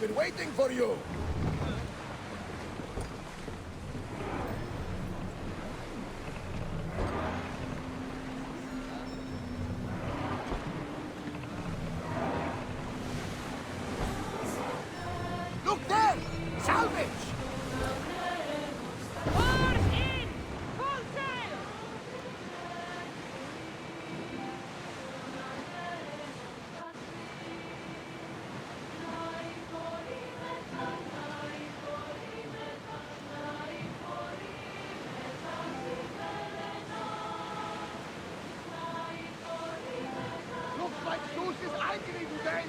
been waiting for you! Look there! Salvage! Oars in! Full sail! Looks like Zeus is angry today!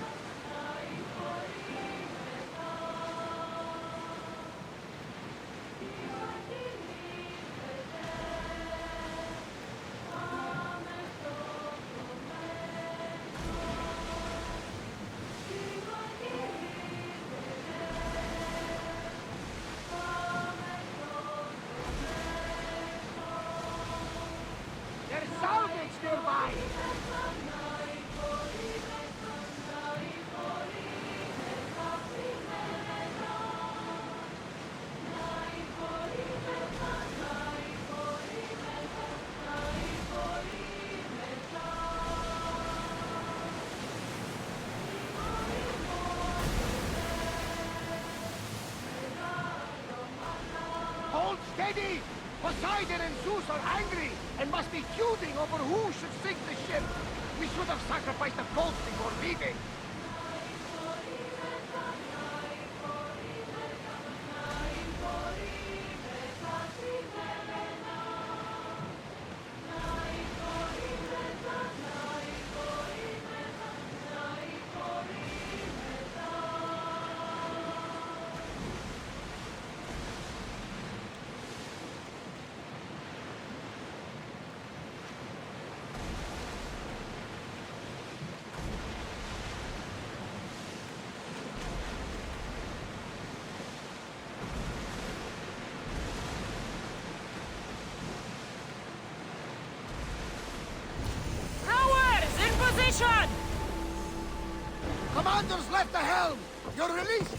There's salvage nearby! Hold steady! Poseidon and Zeus are angry and must be feuding over who should sink the ship. We should have sacrificed the boat before leaving. Rowers in position! Commander's left the helm! You're released!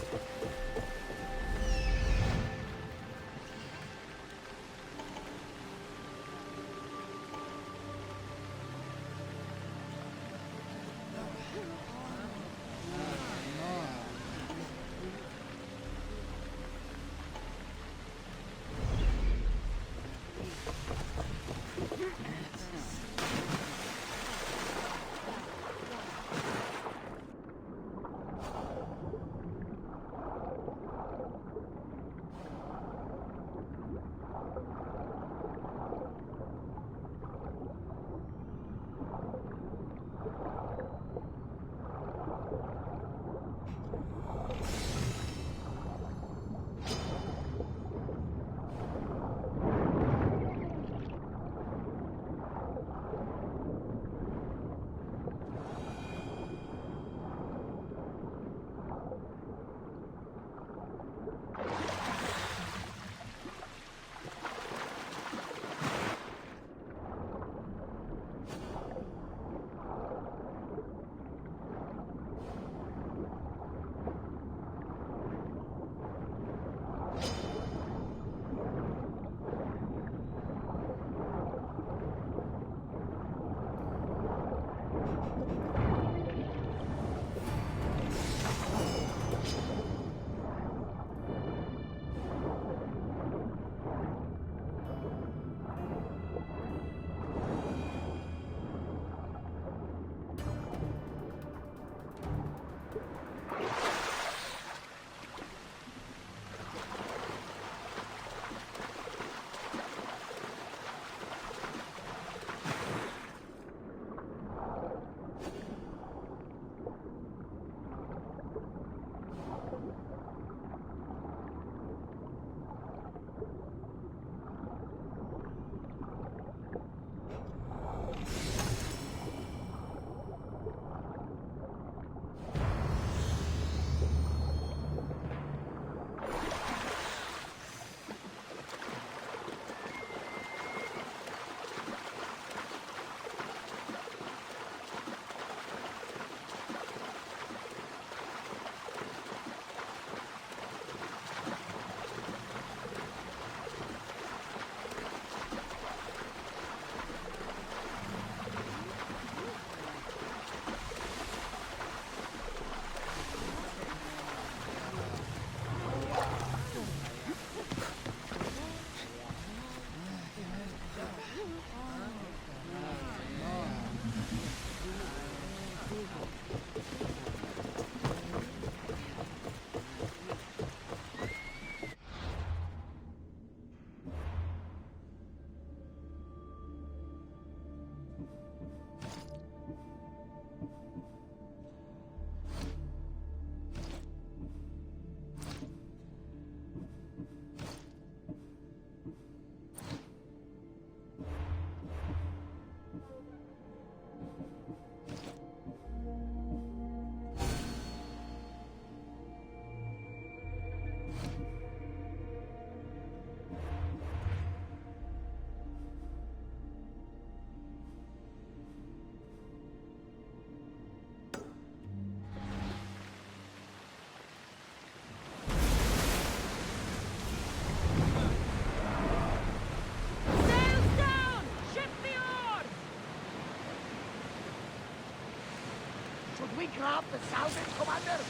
Should we grab the salvage, Commander?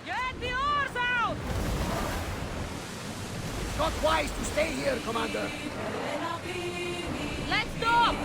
Get the oars out! It's not wise to stay here, Commander. Let's stop!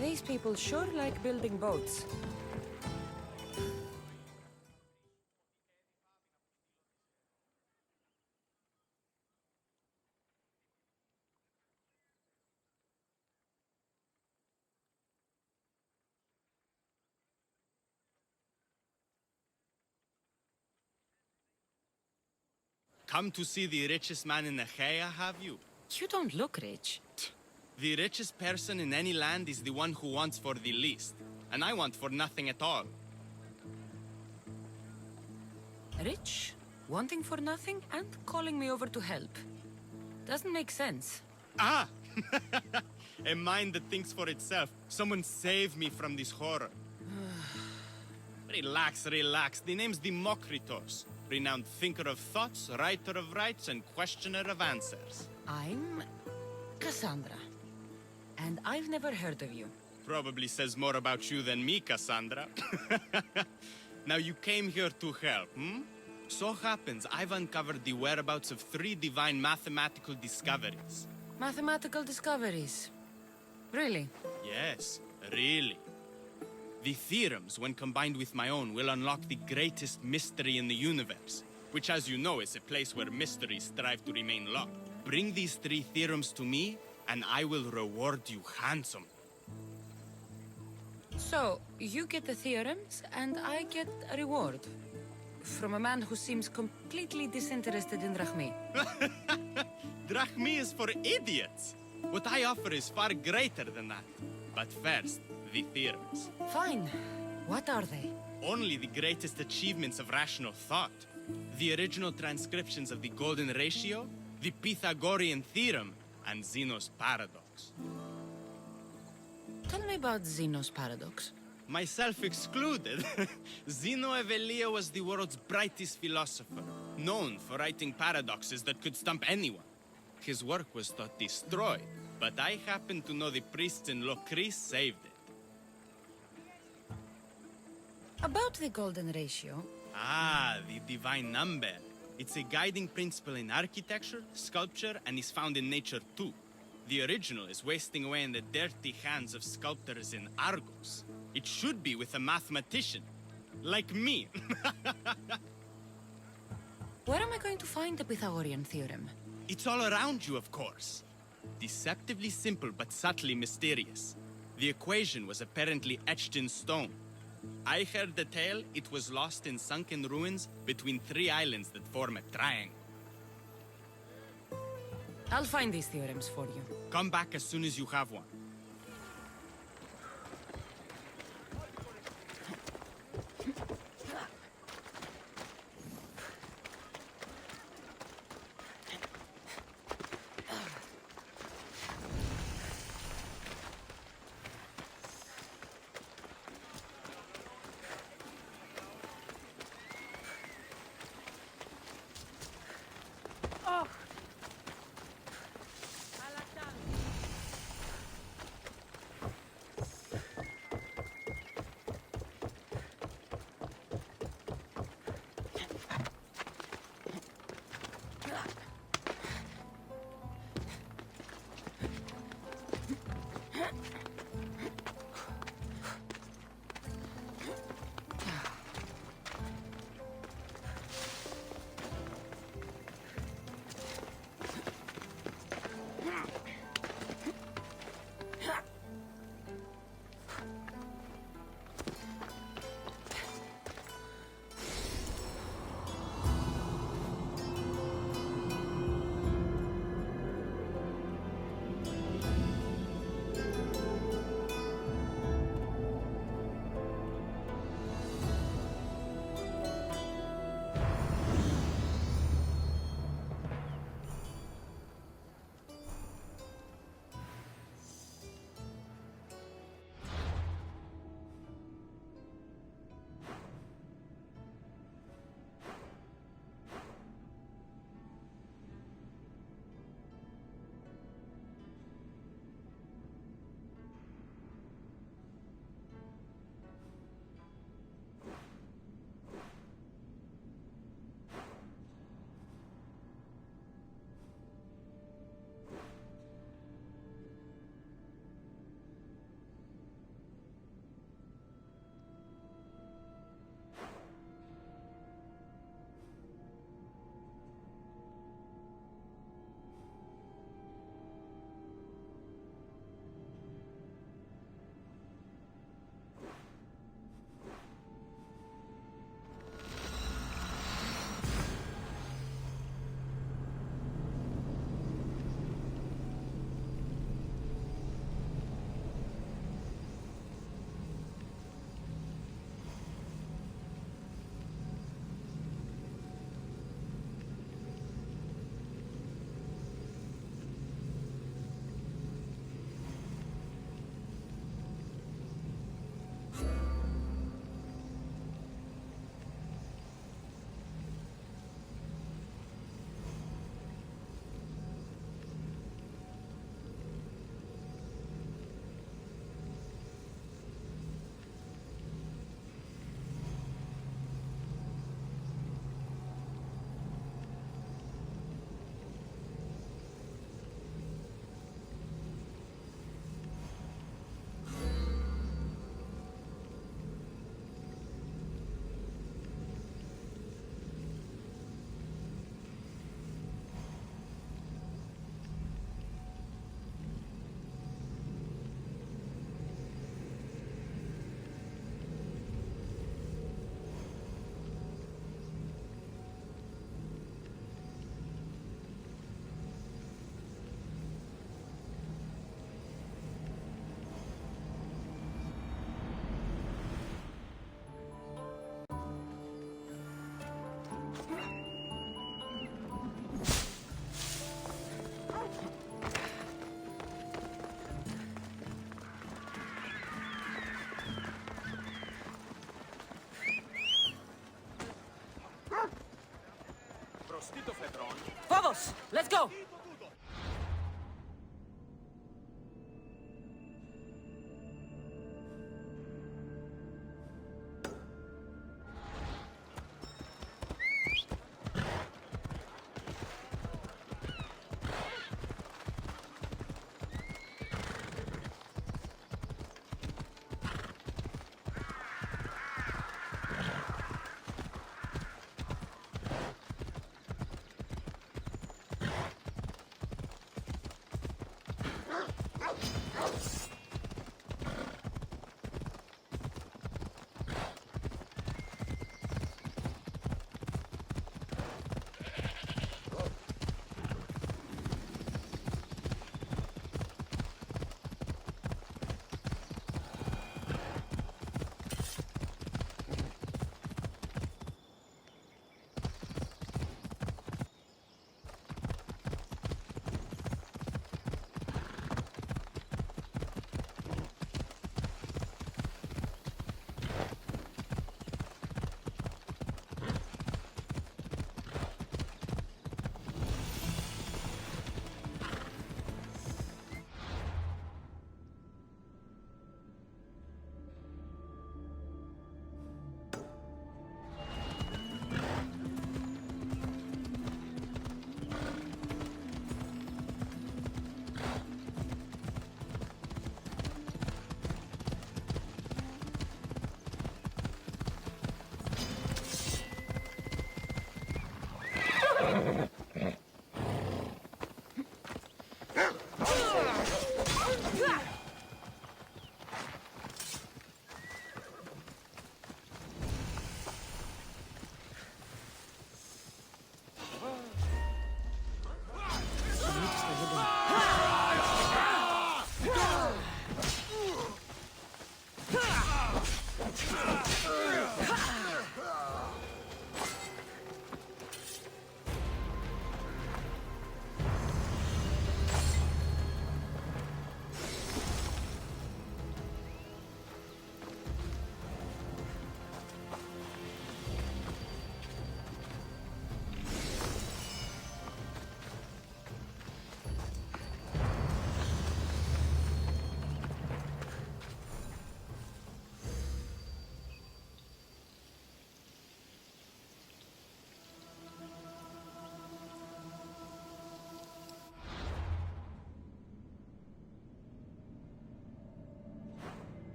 These people sure like building boats. Come to see the richest man in Achaea, have you? You don't look rich. The richest person in any land is the one who wants for the least. And I want for nothing at all. Rich, wanting for nothing, and calling me over to help. Doesn't make sense. Ah! A mind that thinks for itself. Someone save me from this horror. Relax, relax. The name's Democritos. Renowned thinker of thoughts, writer of rights, and questioner of answers. I'm Cassandra. And I've never heard of you. Probably says more about you than me, Cassandra. Now you came here to help, hmm? So happens I've uncovered the whereabouts of 3 divine mathematical discoveries. Mathematical discoveries. Really? Yes, really. The theorems, when combined with my own, will unlock the greatest mystery in the universe, which, as you know, is a place where mysteries strive to remain locked. Bring these 3 theorems to me, and I will reward you handsomely. So, you get the theorems, and I get a reward. From a man who seems completely disinterested in Drachmi. Drachmi is for idiots! What I offer is far greater than that. But first, the theorems. Fine. What are they? Only the greatest achievements of rational thought. The original transcriptions of the Golden Ratio, the Pythagorean Theorem, and Zeno's Paradox. Tell me about Zeno's Paradox. Myself excluded. Zeno of Elea was the world's brightest philosopher, known for writing paradoxes that could stump anyone. His work was thought destroyed, but I happen to know the priests in Locris saved it. About the Golden Ratio. Ah, the divine number. It's a guiding principle in architecture, sculpture, and is found in nature too. The original is wasting away in the dirty hands of sculptors in Argos. It should be with a mathematician. Like me. Where am I going to find the Pythagorean Theorem? It's all around you, of course. Deceptively simple, but subtly mysterious. The equation was apparently etched in stone. I heard the tale it was lost in sunken ruins between 3 islands that form a triangle. I'll find these theorems for you. Come back as soon as you have one. Amigos, let's go!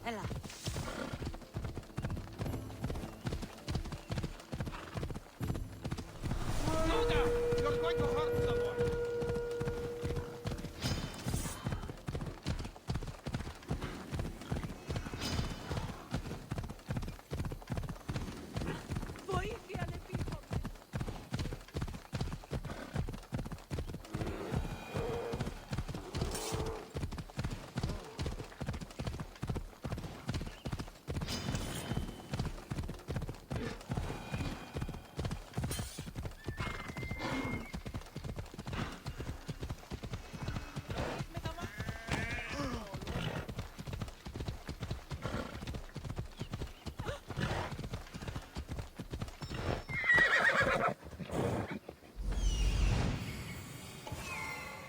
Έλα. Luda, you're going to hurt someone.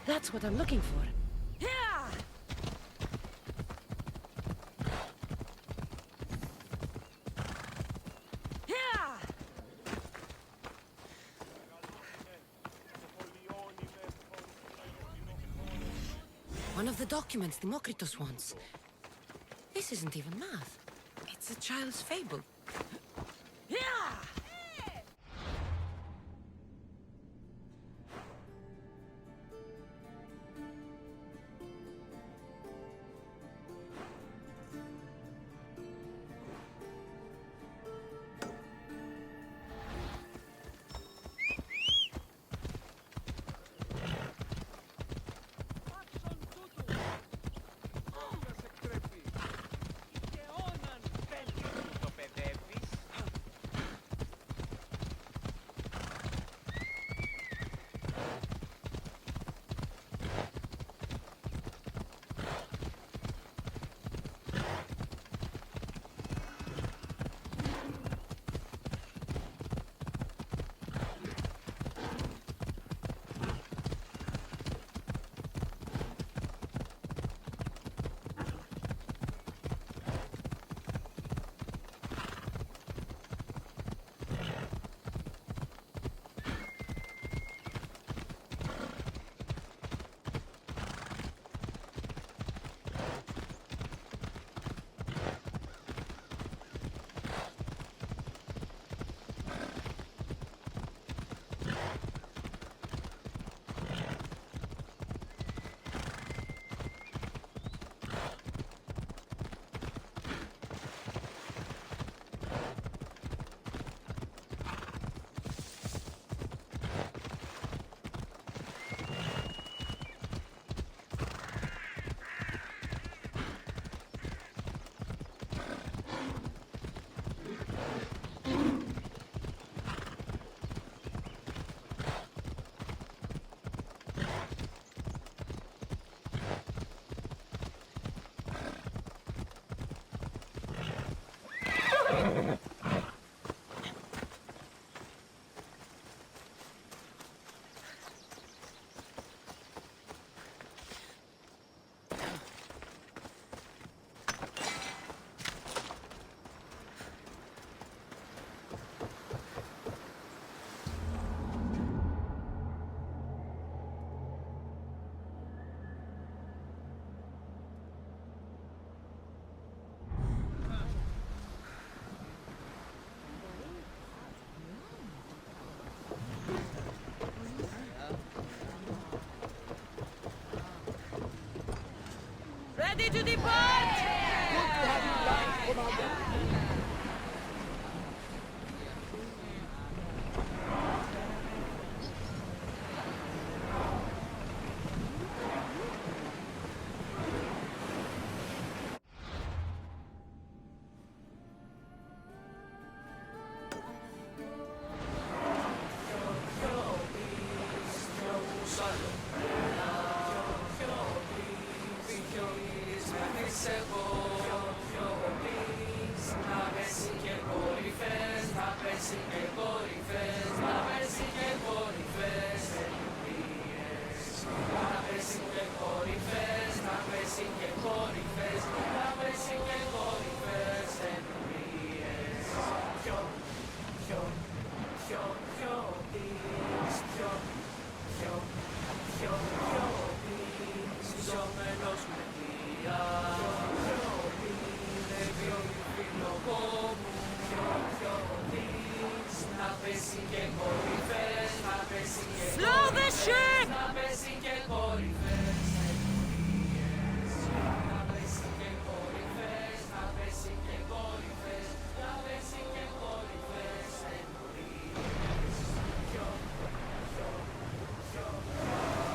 That's what I'm looking for. One of the documents Democritus wants. This isn't even math. It's a child's fable. Slow the ship!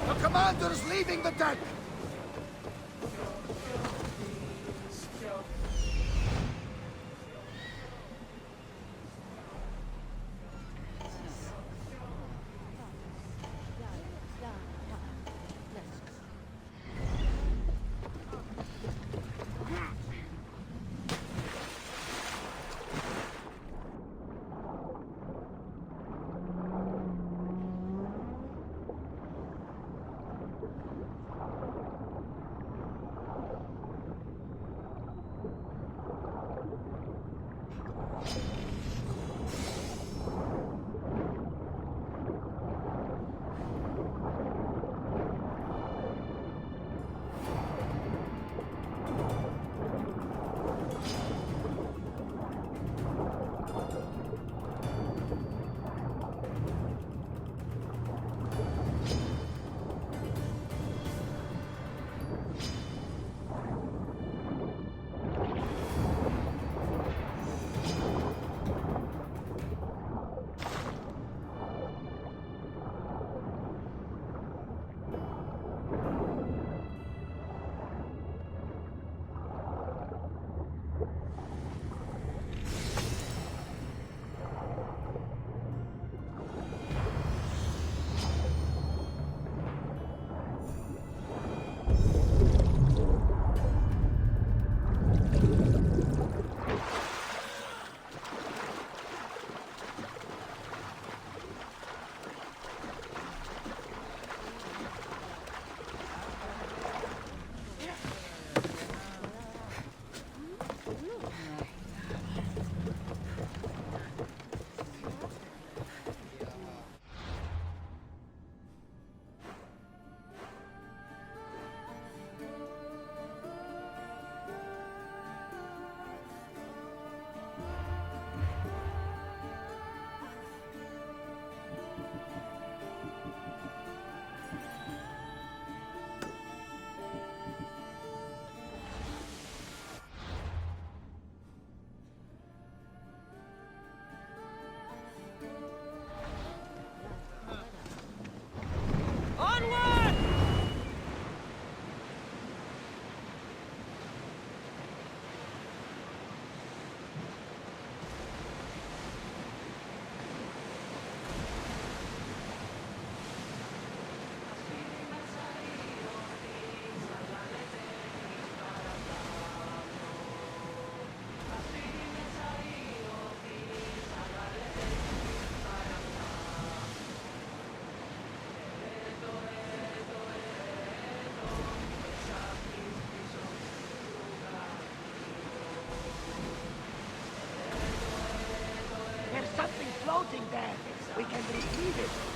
The commander's leaving the deck! floating there. We can retrieve it.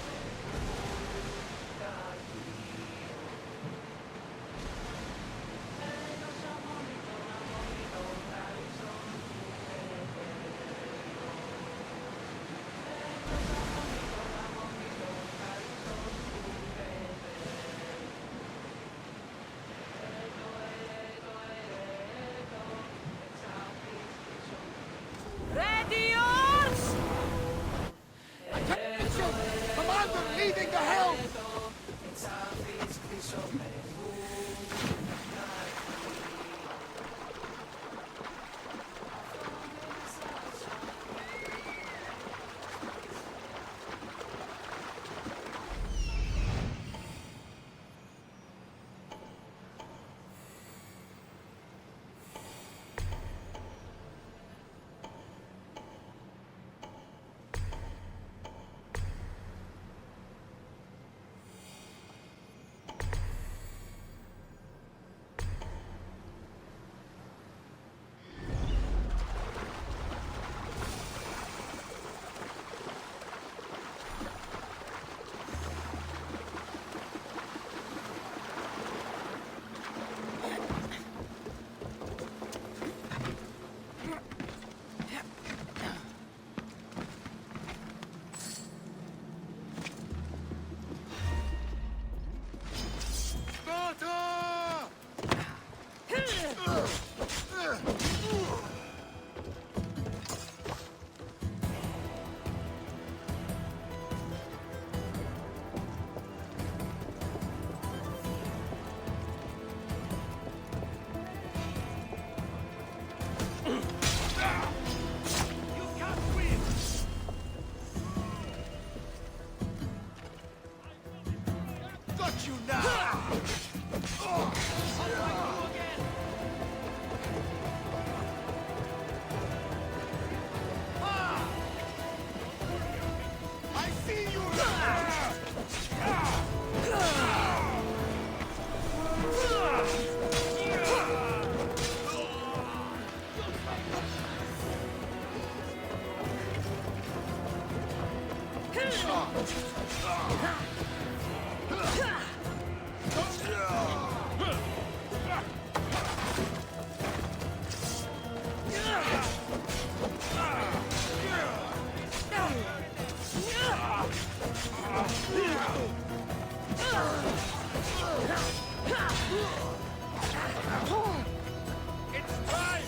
you now! I see you now! It's time!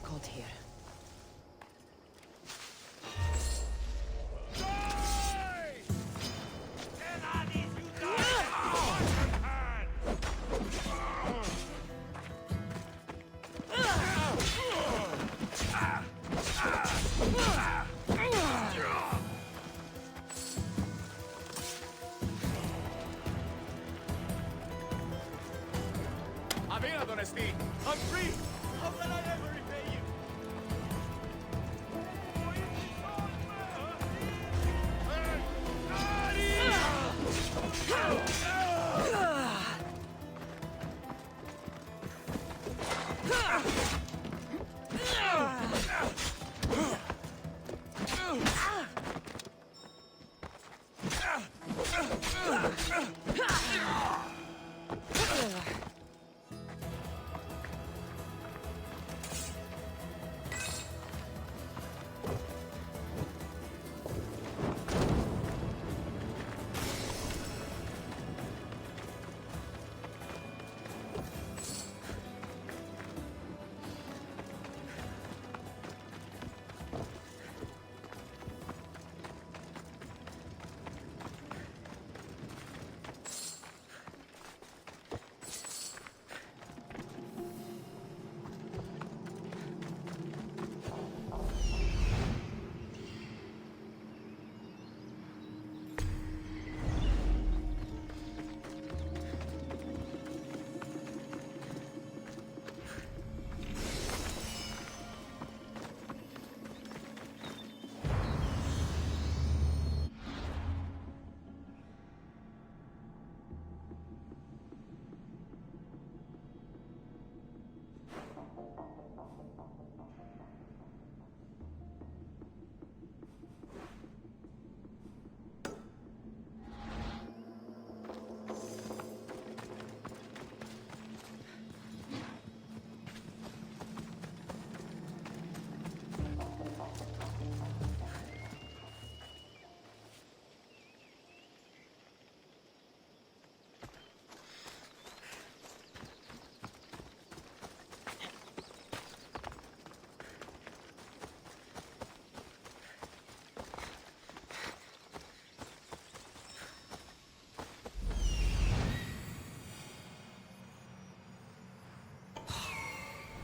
difficult here. I'm here, Odyssey. I'm free. How can I ever repay you?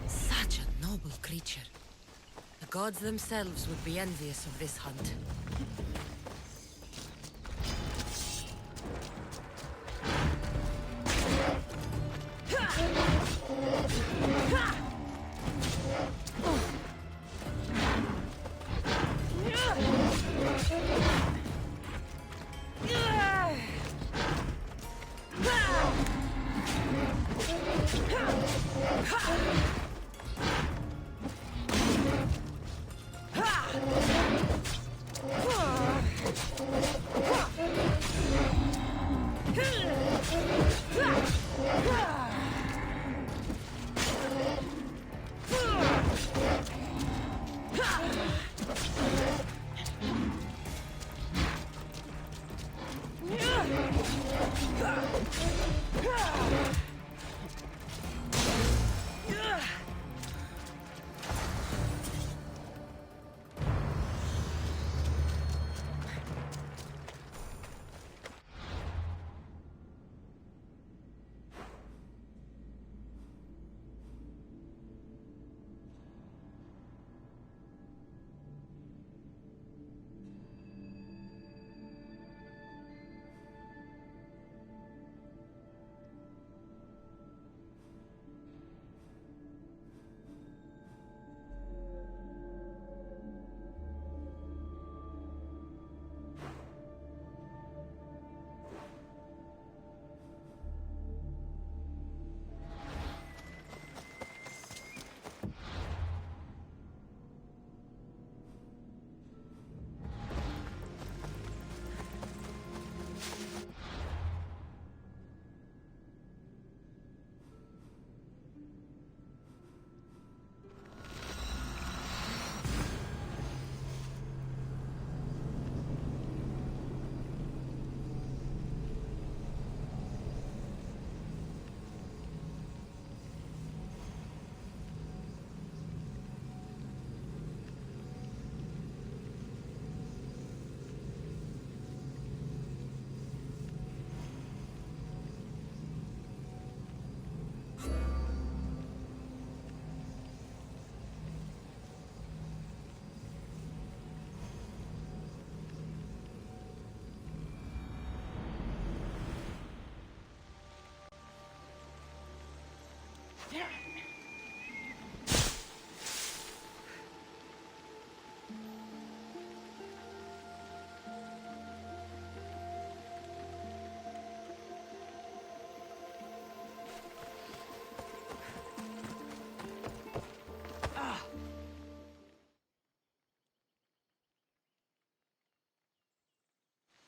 Such a noble creature. The gods themselves would be envious of this hunt.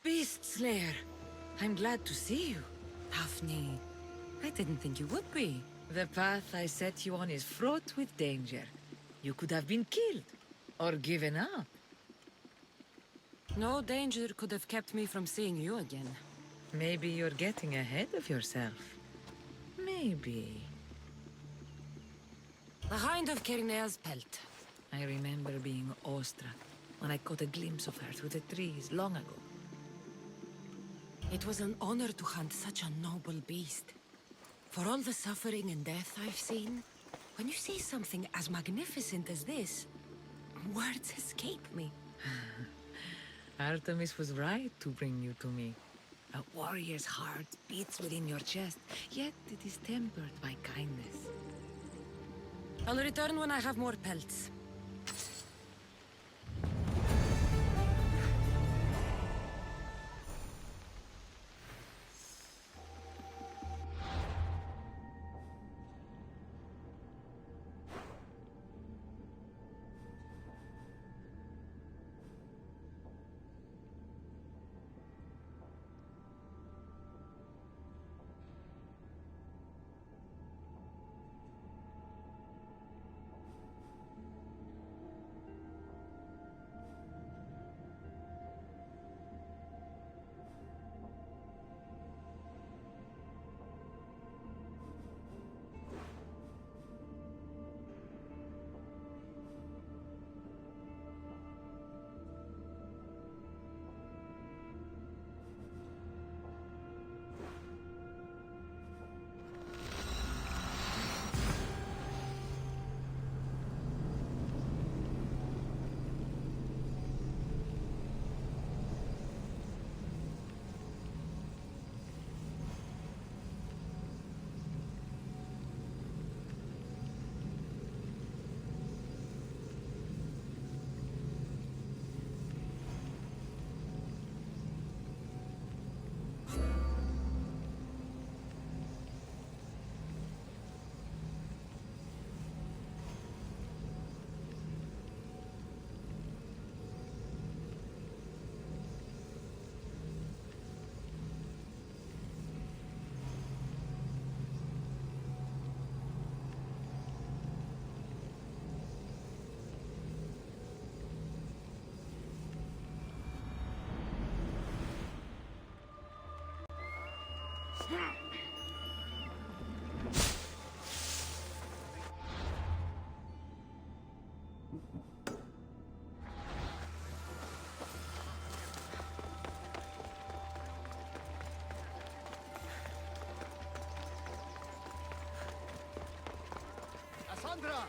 Beast Slayer, I'm glad to see you. Daphne, I didn't think you would be. The path I set you on is fraught with danger. You could have been killed, or given up. No danger could have kept me from seeing you again. Maybe you're getting ahead of yourself. Maybe. The Hind of Kernea's pelt. I remember being awestruck when I caught a glimpse of her through the trees long ago. It was an honor to hunt such a noble beast. For all the suffering and death I've seen, when you see something as magnificent as this, words escape me. Artemis was right to bring you to me. A warrior's heart beats within your chest, yet it is tempered by kindness. I'll return when I have more pelts. Cassandra!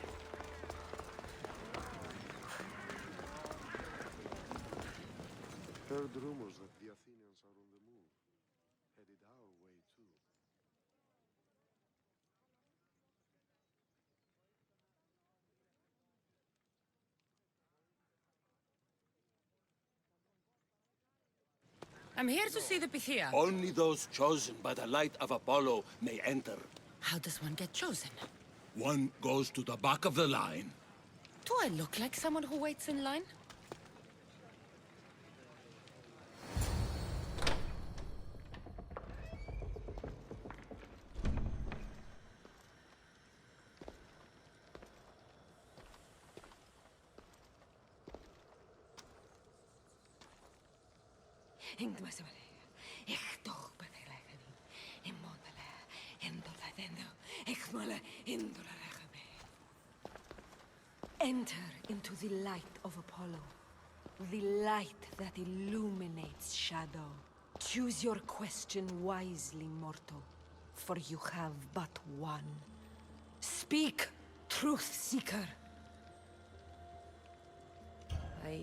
Heard rumors that the Athenians are on the move. Headed our way, too. I'm here to see the Pythia. Only those chosen by the light of Apollo may enter. How does one get chosen? One goes to the back of the line. Do I look like someone who waits in line? Enter into the light of Apollo, the light that illuminates shadow. Choose your question wisely, mortal, for you have but one. Speak, truth seeker. I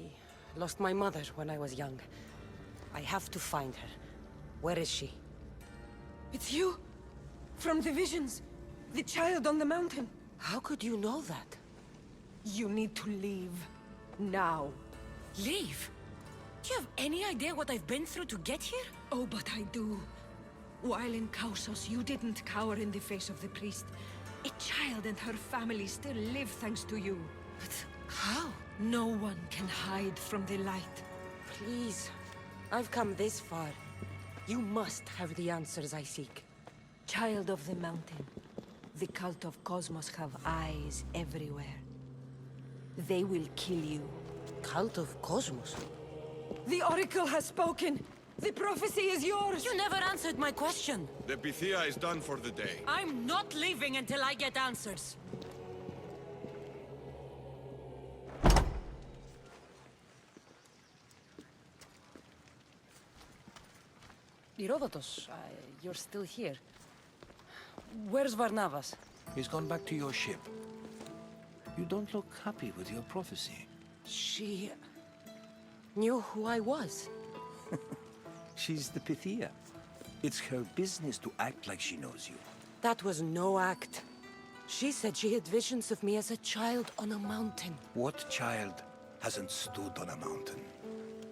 lost my mother when I was young. I have to find her. Where is she? It's you! From the visions! The child on the mountain. How could you know that? You need to leave. Now. Leave? Do you have any idea what I've been through to get here? Oh, but I do. While in Kausos, you didn't cower in the face of the priest. A child and her family still live thanks to you. But how? No one can hide from the light. Please. I've come this far. You must have the answers I seek. Child of the mountain, the cult of Cosmos have eyes everywhere. They will kill you. Cult of Cosmos? The Oracle has spoken! The prophecy is yours! You never answered my question. The Pythia is done for the day. I'm not leaving until I get answers. Herodotus, you're still here. Where's Varnavas? He's gone back to your ship. You don't look happy with your prophecy. She... knew who I was. She's the Pythia. It's her business to act like she knows you. That was no act. She said she had visions of me as a child on a mountain. What child hasn't stood on a mountain?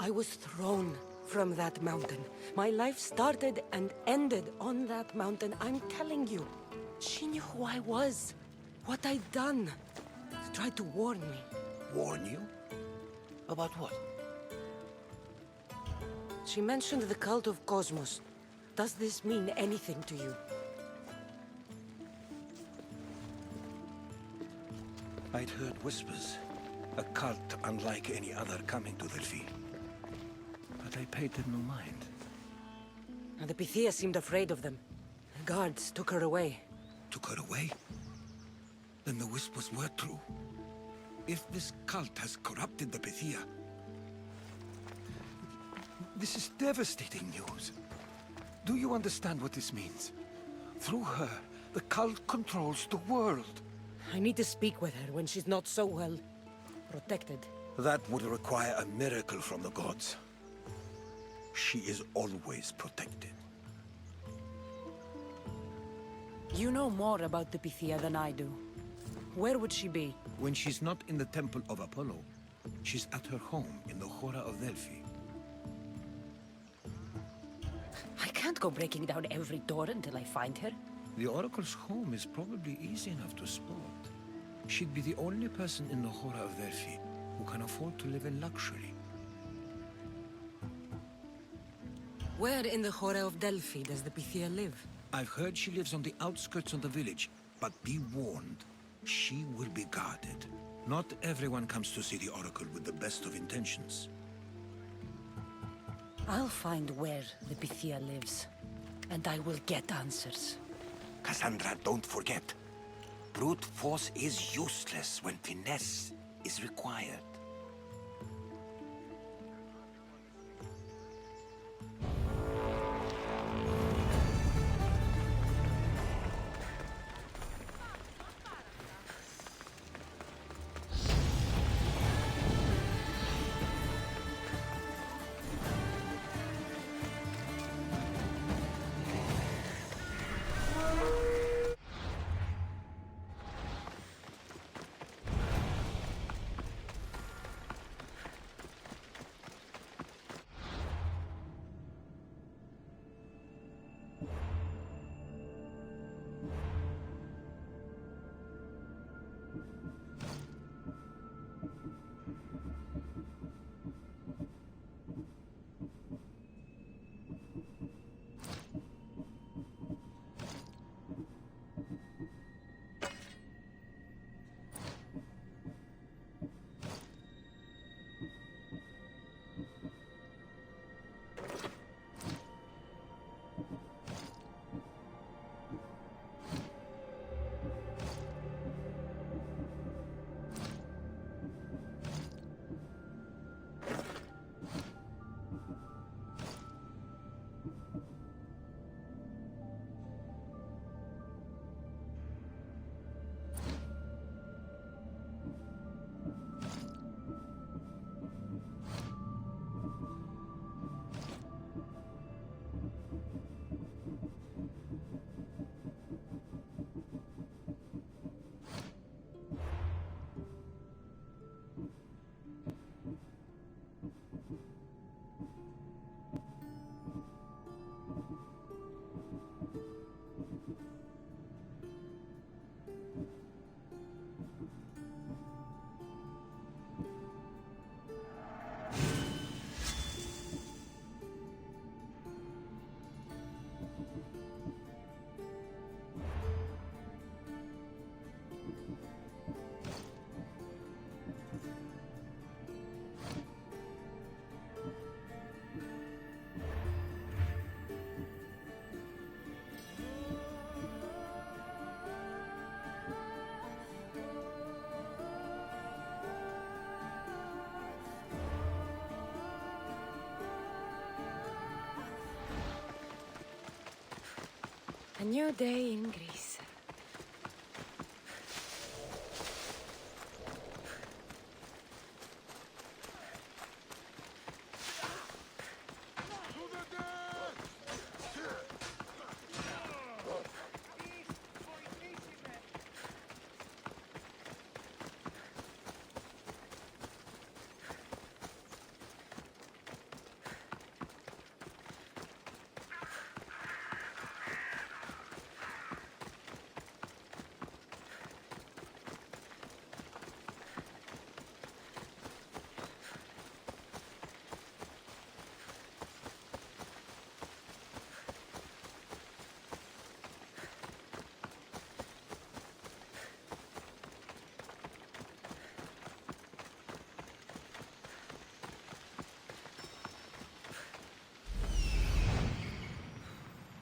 I was thrown from that mountain. My life started and ended on that mountain, I'm telling you. She knew who I was, what I'd done. She tried to warn me. Warn you? About what? She mentioned the cult of Cosmos. Does this mean anything to you? I'd heard whispers. A cult unlike any other coming to Delphi. But I paid them no mind. And the Pythia seemed afraid of them. The guards took her away. Took her away? Then the whispers were true. If this cult has corrupted the Pythia... This is devastating news. Do you understand what this means? Through her, the cult controls the world. I need to speak with her when she's not so well protected. That would require a miracle from the gods. She is always protected. You know more about the Pythia than I do. Where would she be? When she's not in the Temple of Apollo, she's at her home in the Hora of Delphi. I can't go breaking down every door until I find her. The Oracle's home is probably easy enough to spot. She'd be the only person in the Hora of Delphi who can afford to live in luxury. Where in the Hora of Delphi does the Pythia live? I've heard she lives on the outskirts of the village, but be warned, she will be guarded. Not everyone comes to see the Oracle with the best of intentions. I'll find where the Pythia lives, and I will get answers. Cassandra, don't forget. Brute force is useless when finesse is required. A new day in Greece.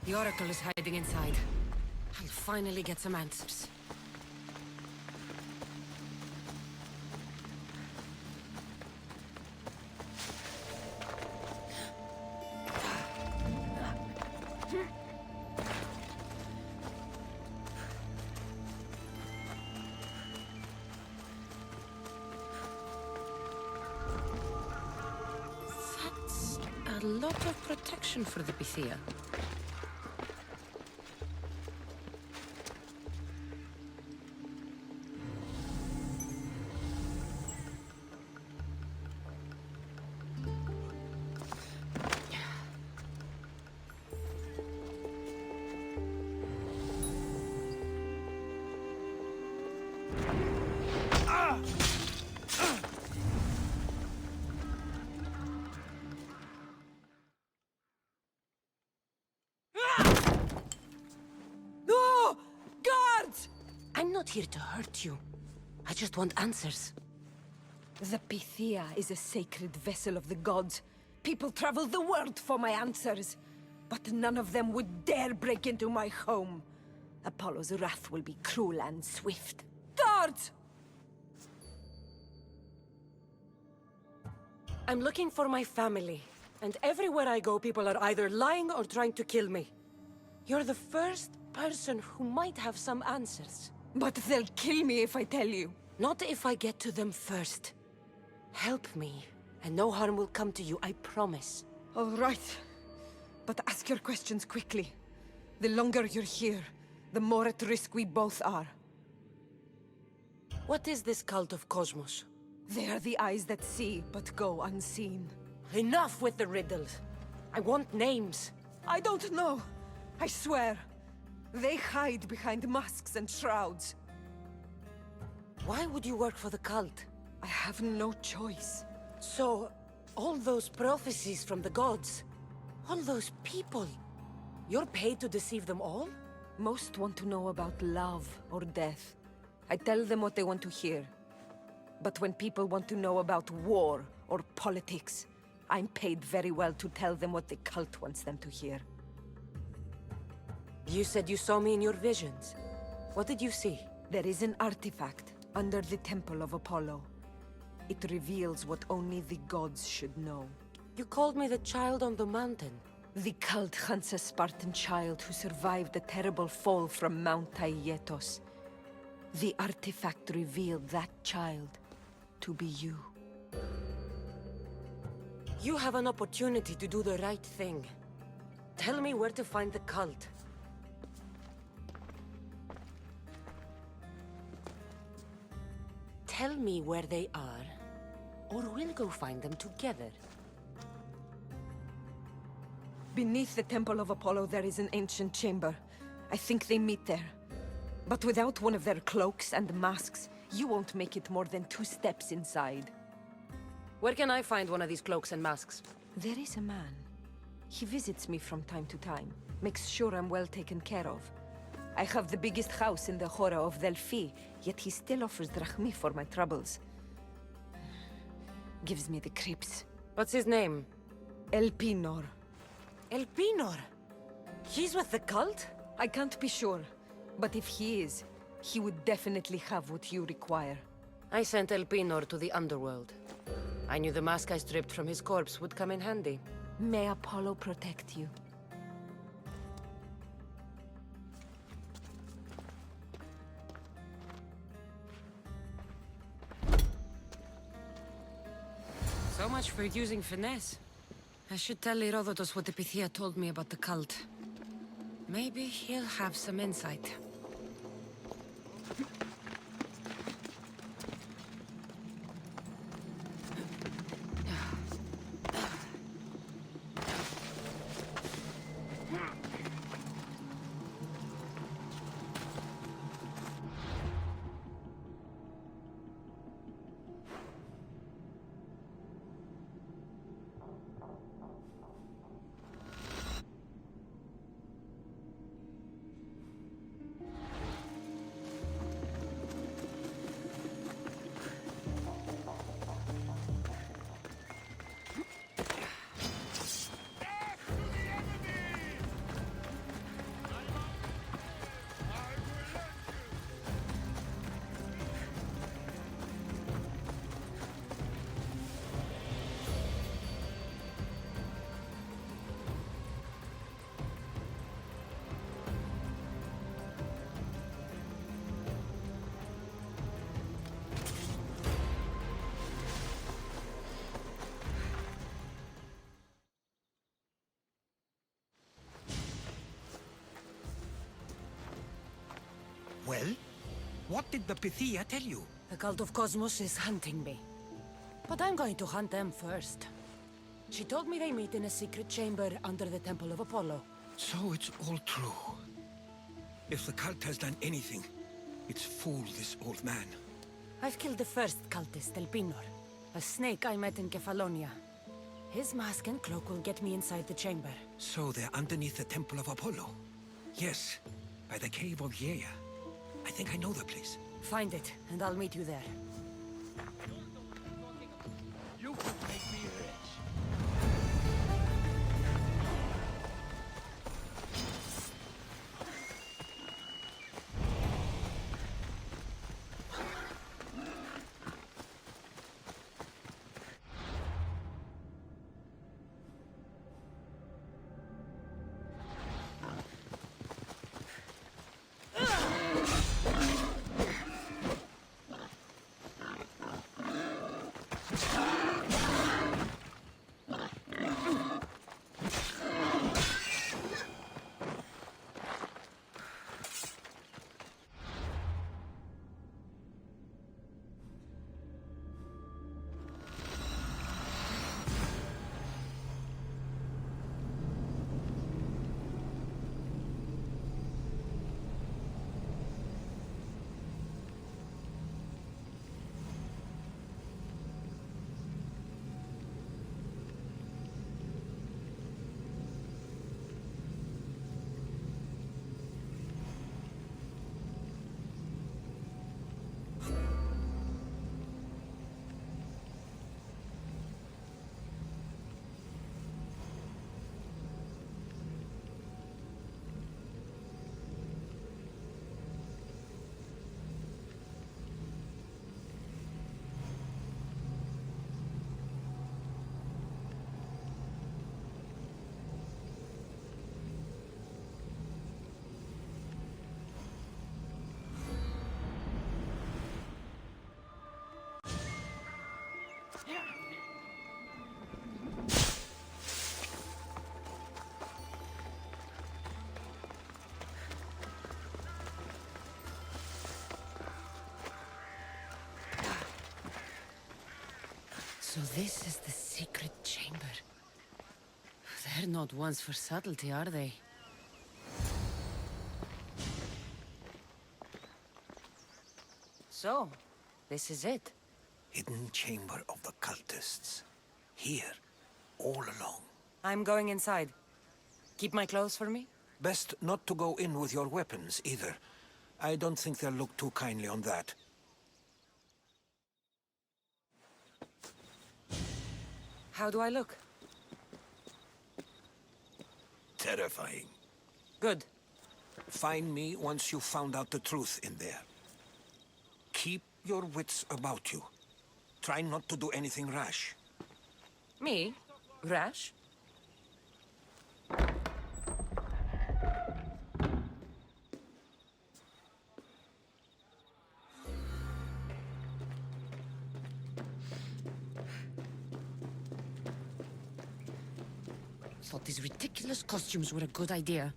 The Oracle is hiding inside. I'll finally get some answers. That's a lot of protection for the Pythia. No! Guards! I'm not here to hurt you. I just want answers. The Pythia is a sacred vessel of the gods. People travel the world for my answers. But none of them would dare break into my home. Apollo's wrath will be cruel and swift. Guards! I'm looking for my family. And everywhere I go, people are either lying or trying to kill me. You're the first person who might have some answers. But they'll kill me if I tell you. Not if I get to them first. Help me, and no harm will come to you, I promise. All right. But ask your questions quickly. The longer you're here, the more at risk we both are. What is this cult of Cosmos? They are the eyes that see, but go unseen. Enough with the riddles. I want names. I don't know. I swear. They hide behind masks and shrouds. Why would you work for the cult? I have no choice. So, all those prophecies from the gods, all those people, you're paid to deceive them all? Most want to know about love or death. I tell them what they want to hear. But when people want to know about war or politics, I'm paid very well to tell them what the cult wants them to hear. You said you saw me in your visions. What did you see? There is an artifact under the Temple of Apollo. It reveals what only the gods should know. You called me the child on the mountain. The cult hunts a Spartan child who survived the terrible fall from Mount Aietos. The artifact revealed that child to be you. You have an opportunity to do the right thing. Tell me where to find the cult. Tell me where they are, or we'll go find them together. Beneath the Temple of Apollo there is an ancient chamber. I think they meet there. But without one of their cloaks and masks, you won't make it more than 2 steps inside. Where can I find one of these cloaks and masks? There is a man. He visits me from time to time, makes sure I'm well taken care of. I have the biggest house in the Hora of Delphi, yet he still offers drachmi for my troubles. Gives me the creeps. What's his name? Elpinor. Elpinor? He's with the cult? I can't be sure, but if he is, he would definitely have what you require. I sent Elpinor to the underworld. I knew the mask I stripped from his corpse would come in handy. May Apollo protect you. much for using finesse. I should tell Herodotus what the Pythia told me about the cult. Maybe he'll have some insight. Well, what did the Pythia tell you? The cult of Cosmos is hunting me. But I'm going to hunt them first. She told me they meet in a secret chamber under the Temple of Apollo. So it's all true. If the cult has done anything, it's fooled this old man. I've killed the first cultist, Elpinor, a snake I met in Kefalonia. His mask and cloak will get me inside the chamber. So they're underneath the Temple of Apollo? Yes, by the cave of Yea. I think I know the place. Find it, and I'll meet you there. You could make me rich. So this is the secret chamber. They're not ones for subtlety, are they? So, this is it. Hidden chamber of the cultists. Here, all along. I'm going inside. Keep my clothes for me? Best not to go in with your weapons, either. I don't think they'll look too kindly on that. How do I look? Terrifying. Good. Find me once you've found out the truth in there. Keep your wits about you. Try not to do anything rash. Me? Rash? thought these ridiculous costumes were a good idea.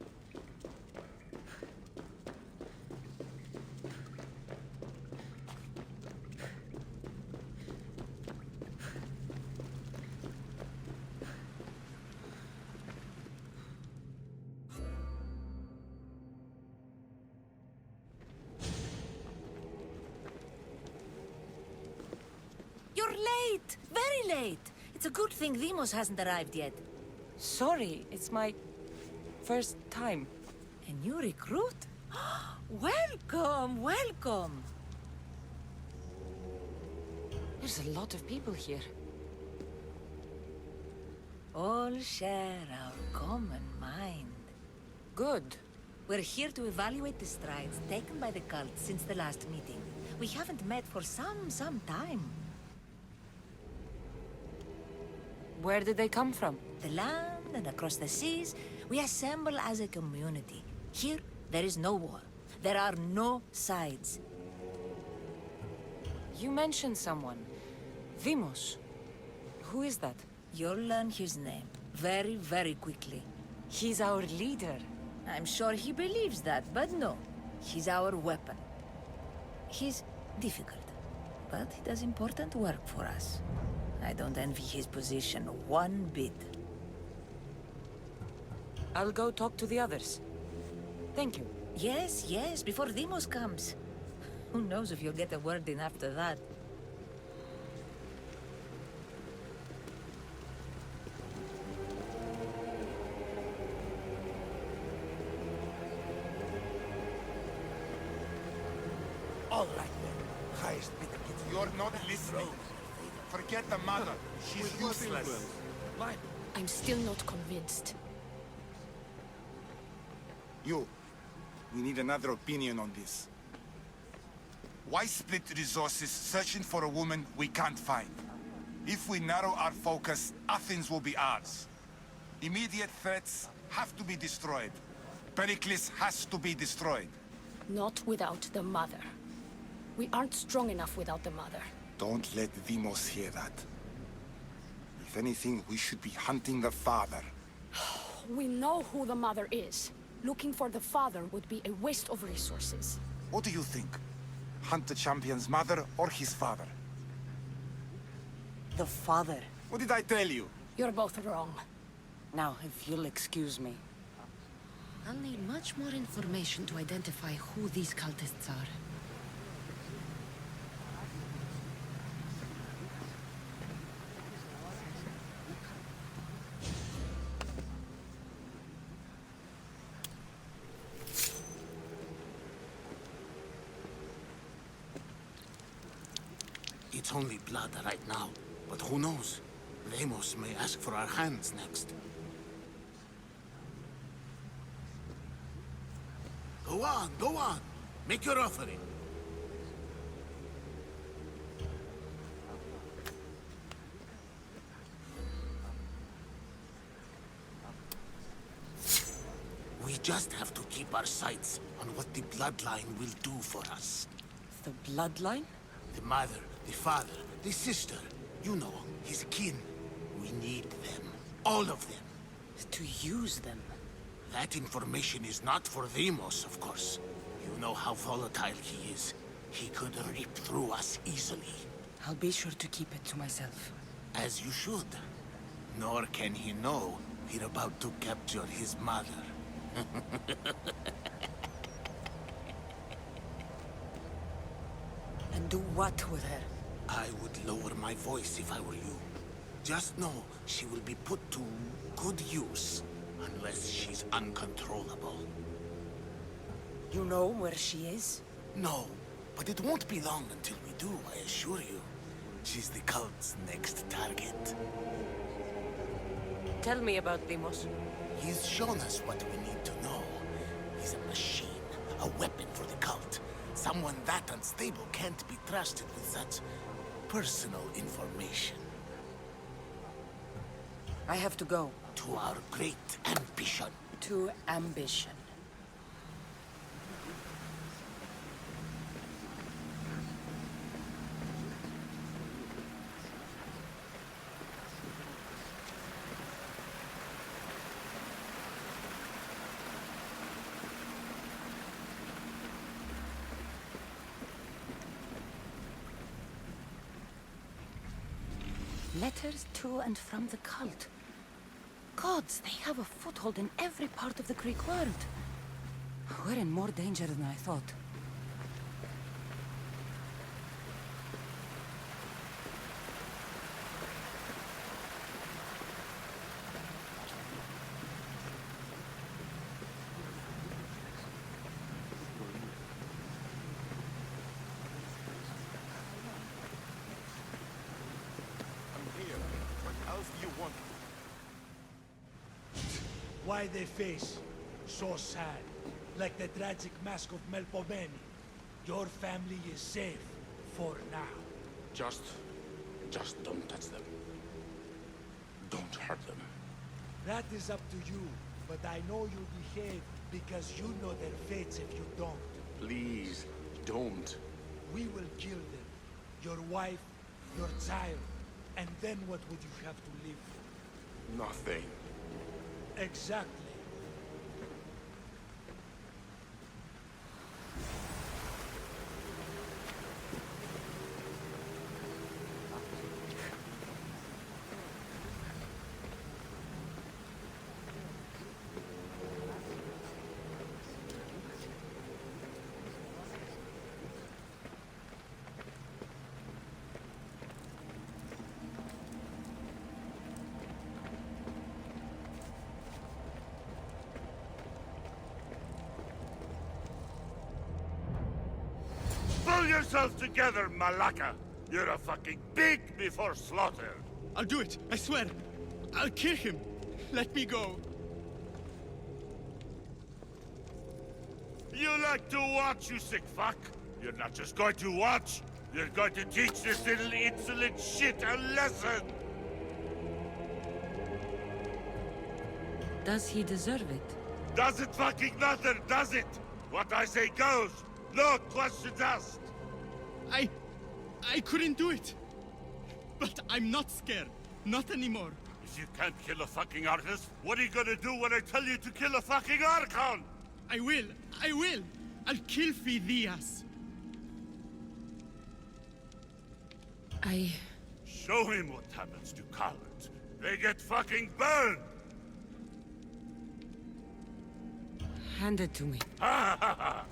You're late! Very late! It's a good thing Demos hasn't arrived yet. Sorry, it's my first time. A new recruit? Welcome, welcome! There's a lot of people here. All share our common mind. Good. We're here to evaluate the strides taken by the cult since the last meeting. We haven't met for some time. Where did they come from? The land and across the seas, we assemble as a community. Here, there is no war. There are no sides. You mentioned someone. Vimos. Who is that? You'll learn his name very, very quickly. He's our leader. I'm sure he believes that, but no. He's our weapon. He's difficult, but he does important work for us. I don't envy his position one bit. I'll go talk to the others. Thank you. Yes, yes, before Demos comes. Who knows if you'll get a word in after that. All right then. Highest bidder gets... You're not listening. Forget the mother. She's useless. I'm still not convinced. You. We need another opinion on this. Why split resources searching for a woman we can't find? If we narrow our focus, Athens will be ours. Immediate threats have to be destroyed. Pericles has to be destroyed. Not without the mother. We aren't strong enough without the mother. Don't let Demos hear that. If anything, we should be hunting the father. We know who the mother is. Looking for the father would be a waste of resources. What do you think? Hunt the champion's mother or his father? The father. What did I tell you? You're both wrong. Now, if you'll excuse me. I'll need much more information to identify who these cultists are. It's only blood right now, but who knows? Lemos may ask for our hands next. Go on, go on. Make your offering. We just have to keep our sights on what the bloodline will do for us. The bloodline? The mother, the father, the sister. You know, his kin. We need them. All of them. To use them? That information is not for Demos, of course. You know how volatile he is. He could rip through us easily. I'll be sure to keep it to myself. As you should. Nor can he know we're about to capture his mother. And do what with her? I would lower my voice if I were you. Just know she will be put to good use, unless she's uncontrollable. You know where she is? No, but it won't be long until we do, I assure you. She's the cult's next target. Tell me about Demos. He's shown us what we need to know. He's a machine, a weapon for the cult. Someone that unstable can't be trusted with such personal information. I have to go. To our great ambition. To ambition. Letters to and from the cult. Gods, they have a foothold in every part of the Greek world. We're in more danger than I thought. Why they face so sad, like the tragic mask of Melpomene. Your family is safe for now. Just don't touch them. Don't hurt them. That is up to you, but I know you behave because you know their fates if you don't. Please, don't. We will kill them. Your wife, your child, and then what would you have to live for? Nothing. Exactly. Pull yourself together, Malaka! You're a fucking pig before slaughter! I'll do it, I swear. I'll kill him. Let me go. You like to watch, you sick fuck? You're not just going to watch, you're going to teach this little insolent shit a lesson! Does he deserve it? Doesn't fucking matter, does it? What I say goes! No questions asked! I couldn't do it. But I'm not scared. Not anymore. If you can't kill a fucking artist, what are you gonna do when I tell you to kill a fucking Archon? I will. I'll kill Phidias. Show him what happens to cowards. They get fucking burned! Hand it to me. Ha ha ha!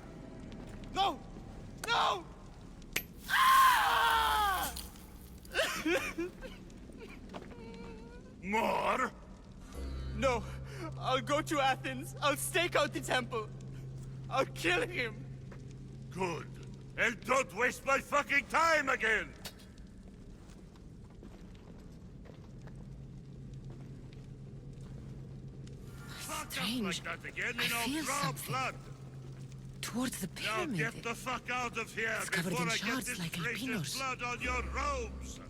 No! No! More? No. I'll go to Athens. I'll stake out the temple. I'll kill him. Good. And don't waste my fucking time again! Strange. Like that again, I feel something. Blood. Towards the pyramid. Now get the fuck out of here It's covered before in I get shards this like precious albinos. blood on your robes!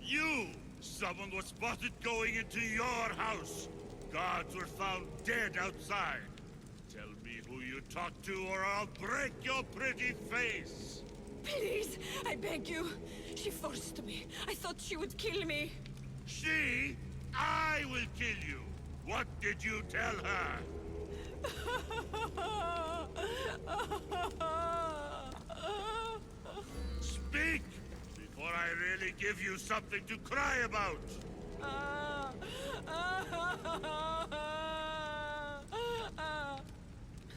You! Someone was spotted going into your house. Guards were found dead outside. Tell me who you talked to or I'll break your pretty face! Please, I beg you. She forced me. I thought she would kill me. She? I will kill you! What did you tell her? Speak! Before I really give you something to cry about! I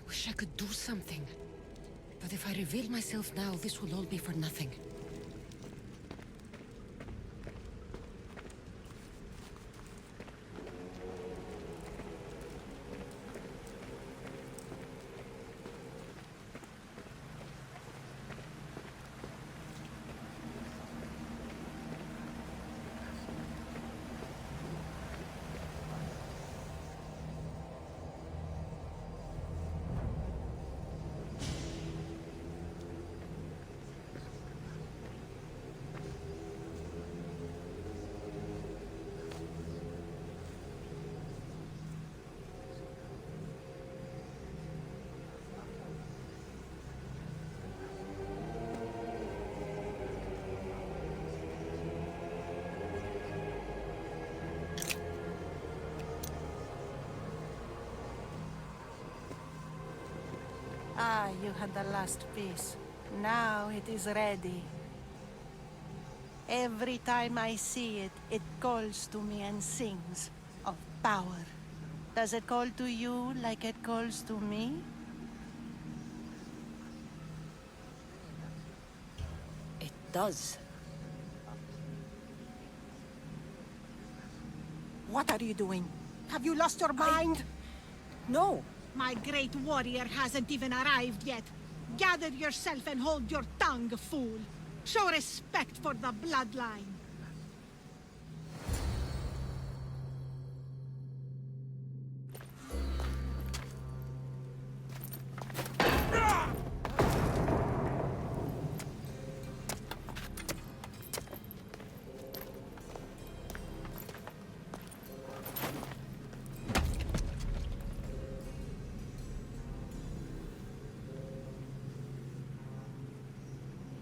wish I could do something. But if I reveal myself now, this will all be for nothing. Ah, you had the last piece. Now it is ready. Every time I see it, it calls to me and sings of power. Does it call to you like it calls to me? It does. What are you doing? Have you lost your mind? No. My great warrior hasn't even arrived yet. Gather yourself and hold your tongue, fool. Show respect for the bloodline.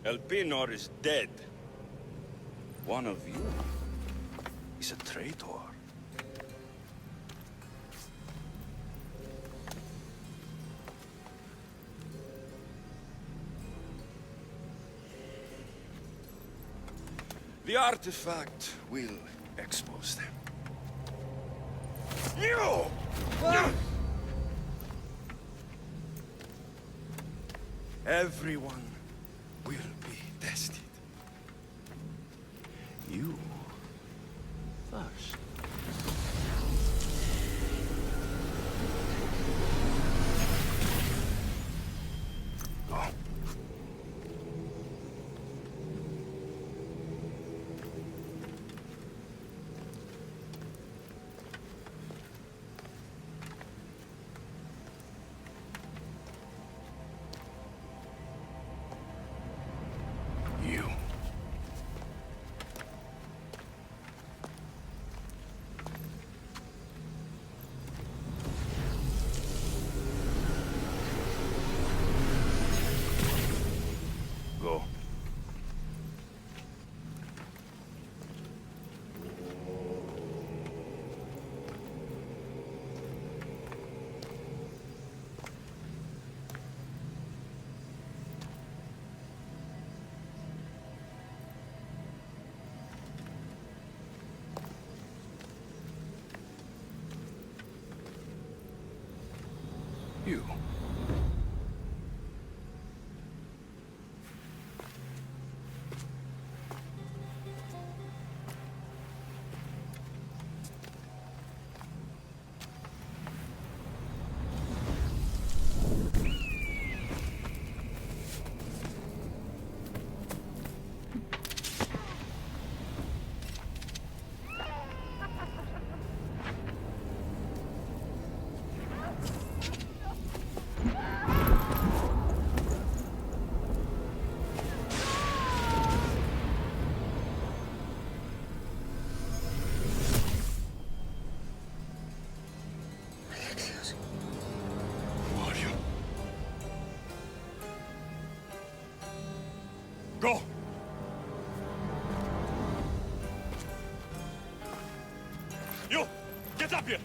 Elpinor is dead. One of you is a traitor. The artifact will expose them. You! Everyone will be tested. You first. Go. You. Go. You. Go! You! Get up here!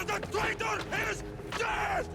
The traitor is dead!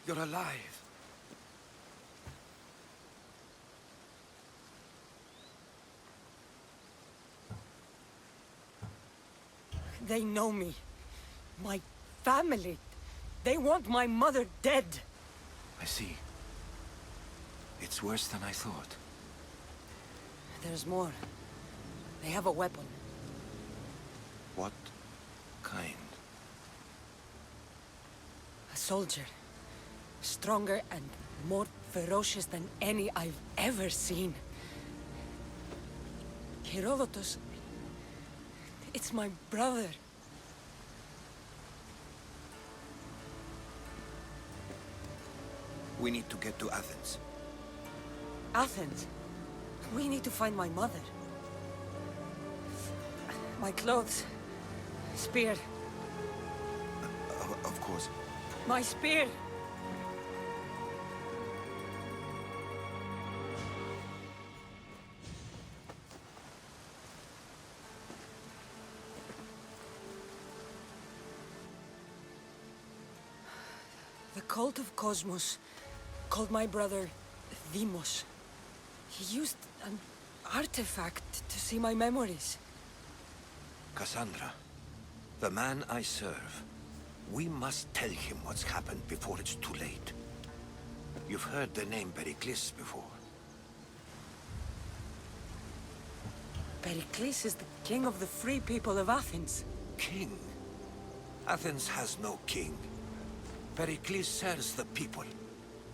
You're alive. They know me. My family. They want my mother dead. I see. It's worse than I thought. There's more. They have a weapon. What kind? A soldier. Stronger and more ferocious than any I've ever seen. Herodotus. It's my brother. We need to get to Athens. Athens? We need to find my mother. My clothes. Spear. Of course. My spear! The cult of Cosmos called my brother Deimos. He used an artifact to see my memories. Cassandra, the man I serve. We must tell him what's happened before it's too late. You've heard the name Pericles before. Pericles is the king of the free people of Athens. King? Athens has no king. Pericles serves the people,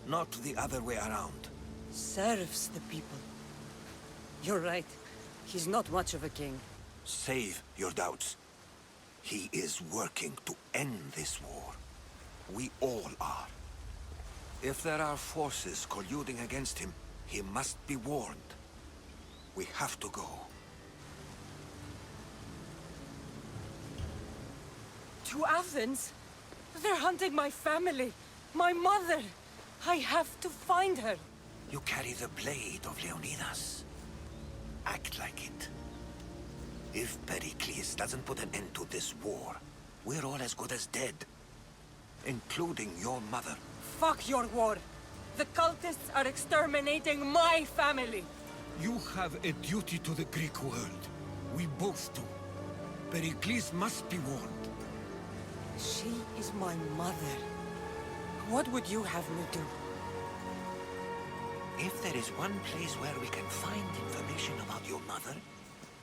not the other way around. Serves the people. You're right. He's not much of a king. Save your doubts. He is working to end this war. We all are. If there are forces colluding against him, he must be warned. We have to go. To Athens? They're hunting my family. My mother. I have to find her. You carry the blade of Leonidas. Act like it. If Pericles doesn't put an end to this war, we're all as good as dead. Including your mother. Fuck your war. The cultists are exterminating my family. You have a duty to the Greek world. We both do. Pericles must be warned. She is my mother. What would you have me do? If there is one place where we can find information about your mother,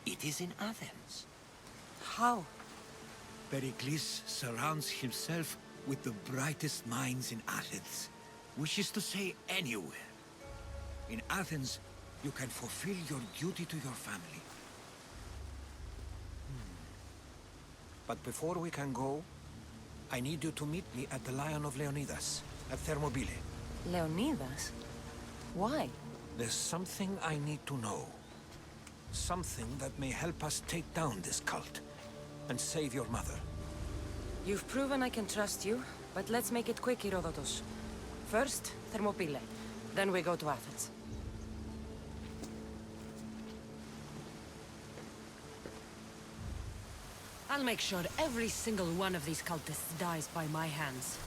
it is in Athens. How? Pericles surrounds himself with the brightest minds in Athens. Which is to say, anywhere. In Athens, you can fulfill your duty to your family. But before we can go, I need you to meet me at the Lion of Leonidas, at Thermopylae. Leonidas? Why? There's something I need to know. Something that may help us take down this cult and save your mother. You've proven I can trust you, but let's make it quick, Herodotus. First, Thermopylae. Then we go to Athens. I'll make sure every single one of these cultists dies by my hands.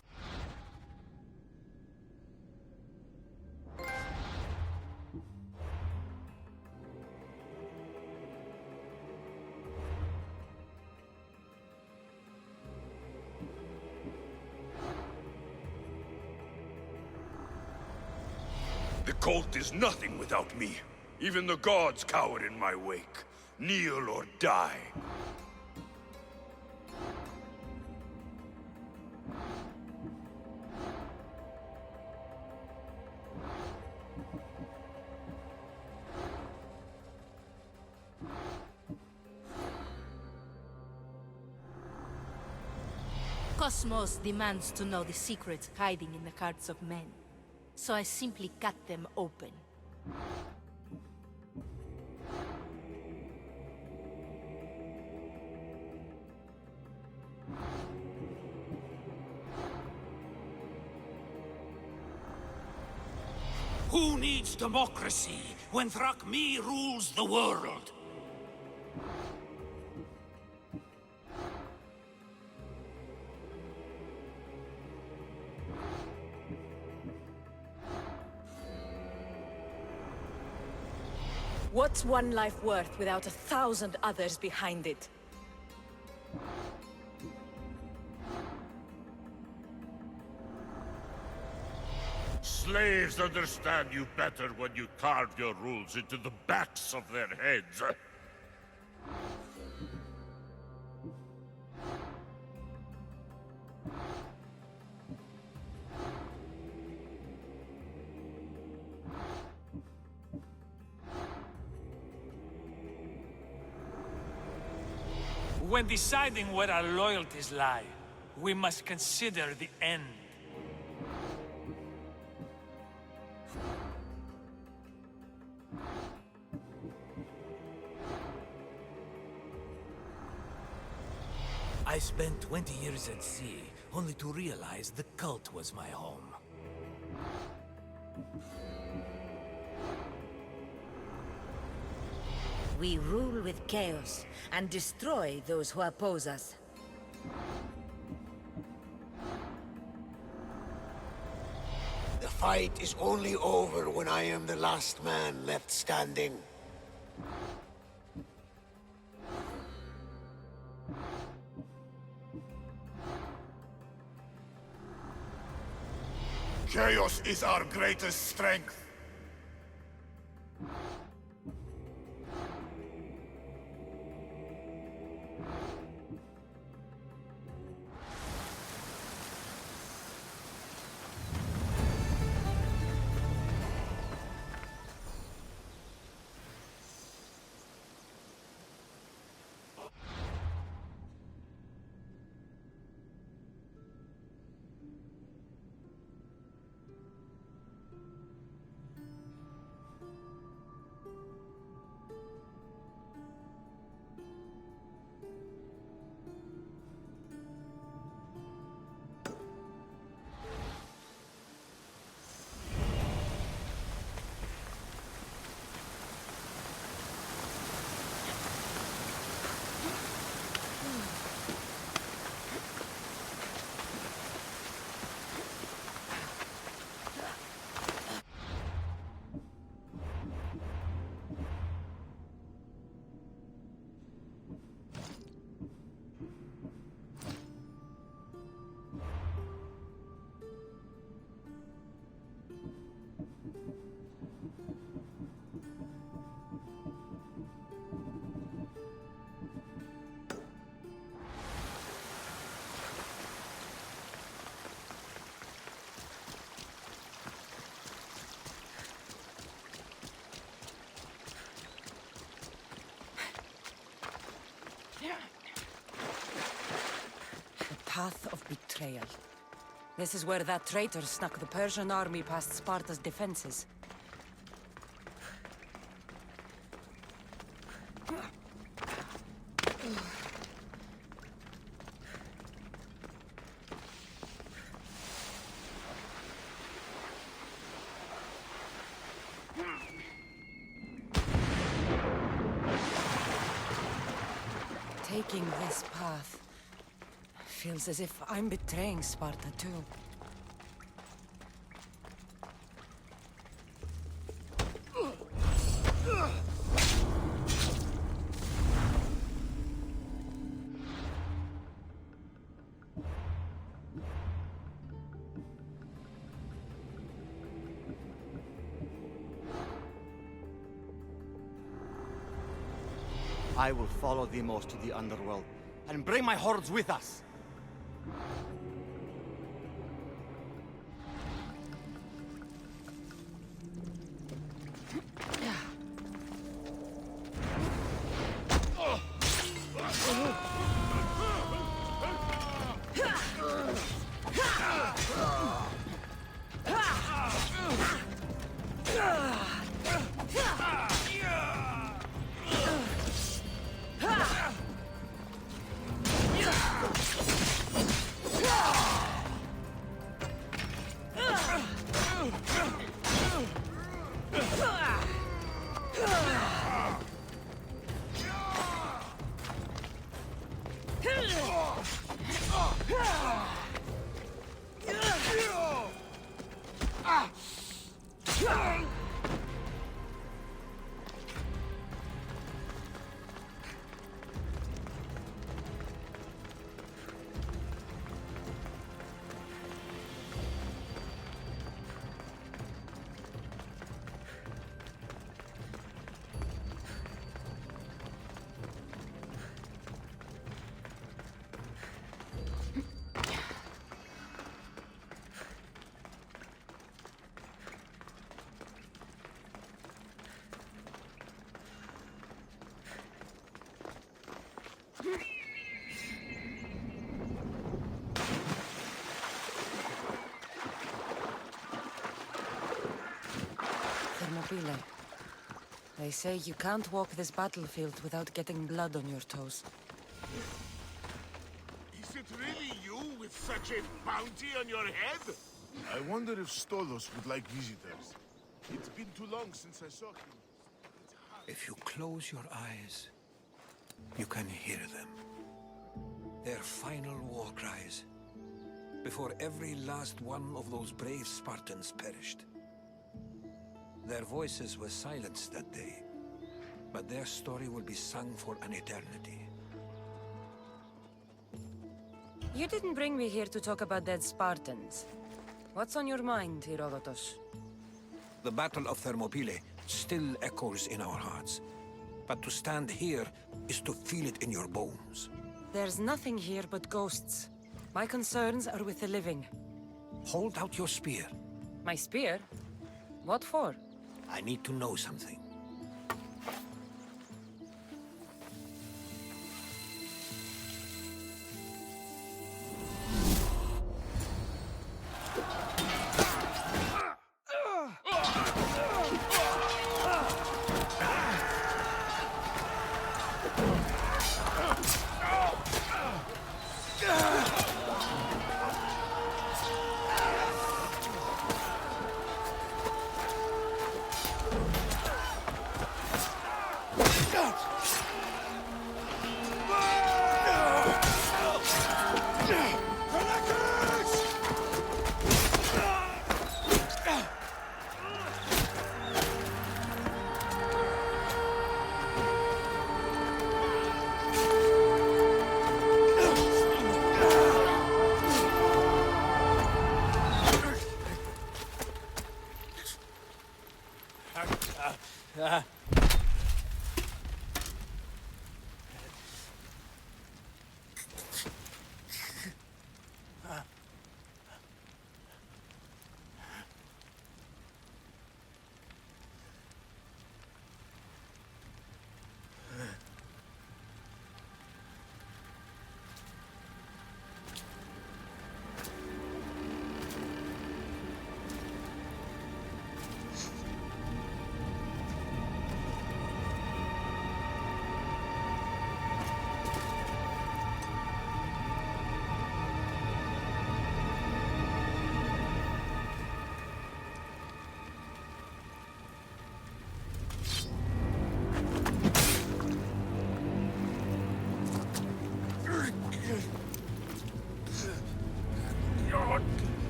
The cult is nothing without me. Even the gods cower in my wake. Kneel or die. Cosmos demands to know the secrets hiding in the hearts of men. So I simply cut them open. Who needs democracy when Thrakmi rules the world? What's one life worth without 1,000 others behind it? Slaves understand you better when you carve your rules into the backs of their heads. When deciding where our loyalties lie, we must consider the end. I spent 20 years at sea, only to realize the cult was my home. We rule with chaos and destroy those who oppose us. The fight is only over when I am the last man left standing. Chaos is our greatest strength. Path of betrayal. This is where that traitor snuck the Persian army past Sparta's defenses. Taking this path feels as if I'm betraying Sparta too. I will follow Demos to the underworld and bring my hordes with us. Thermopylae. They say you can't walk this battlefield without getting blood on your toes. Is it really you with such a bounty on your head? I wonder if Stolos would like visitors. It's been too long since I saw him. If you close your eyes, you can hear them. Their final war cries, before every last one of those brave Spartans perished. Their voices were silenced that day, but their story will be sung for an eternity. You didn't bring me here to talk about dead Spartans. What's on your mind, Herodotus? The Battle of Thermopylae still echoes in our hearts. But to stand here is to feel it in your bones. There's nothing here but ghosts. My concerns are with the living. Hold out your spear. My spear? What for? I need to know something.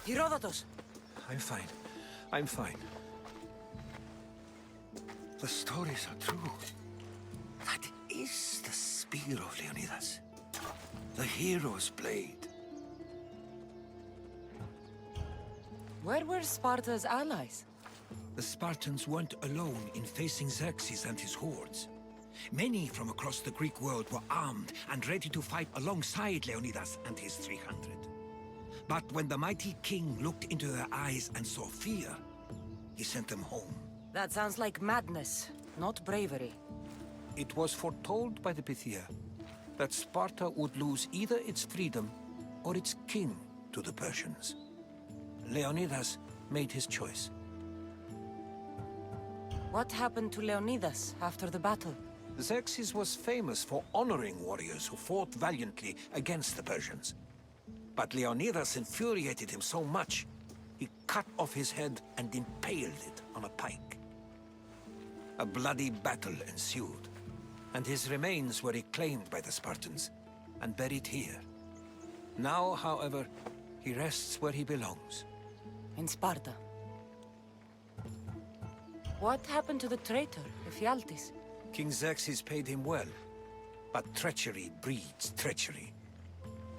Herodotus! I'm fine. I'm fine. The stories are true. That is the spear of Leonidas. The hero's blade. Where were Sparta's allies? The Spartans weren't alone in facing Xerxes and his hordes. Many from across the Greek world were armed and ready to fight alongside Leonidas and his 300. But when the mighty king looked into their eyes and saw fear, he sent them home. That sounds like madness, not bravery. It was foretold by the Pythia that Sparta would lose either its freedom or its king to the Persians. Leonidas made his choice. What happened to Leonidas after the battle? Xerxes was famous for honoring warriors who fought valiantly against the Persians. But Leonidas infuriated him so much, he cut off his head and impaled it on a pike. A bloody battle ensued, and his remains were reclaimed by the Spartans and buried here. Now, however, he rests where he belongs. In Sparta. What happened to the traitor, Ephialtes? King Xerxes paid him well, but treachery breeds treachery.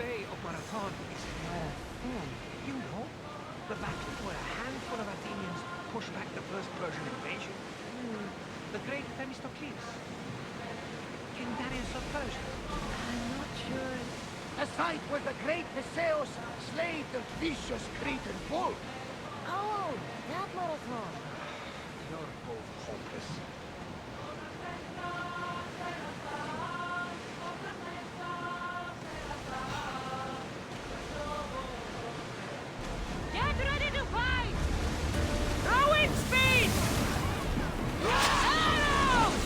Bay of Marathon is Marathon. You know, the battle where a handful of Athenians pushed back the first Persian invasion. The great Themistocles. King Darius of Persia. I'm not sure. A site where the great Theseus slayed the vicious Cretan bull. Oh, that Marathon. You're both hopeless. Get ready to fight! Throw in speed! Arrows!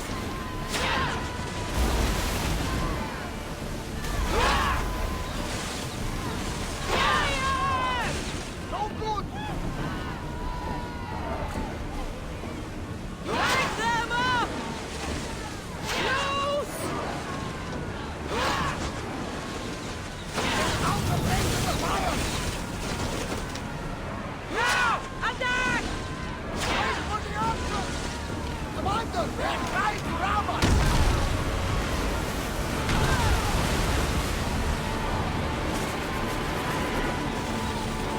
Fire! No good! Light them up! Loose! Out the range of the fire! Now! Attack! Wait for the answer! Commander, they're trying to rob us!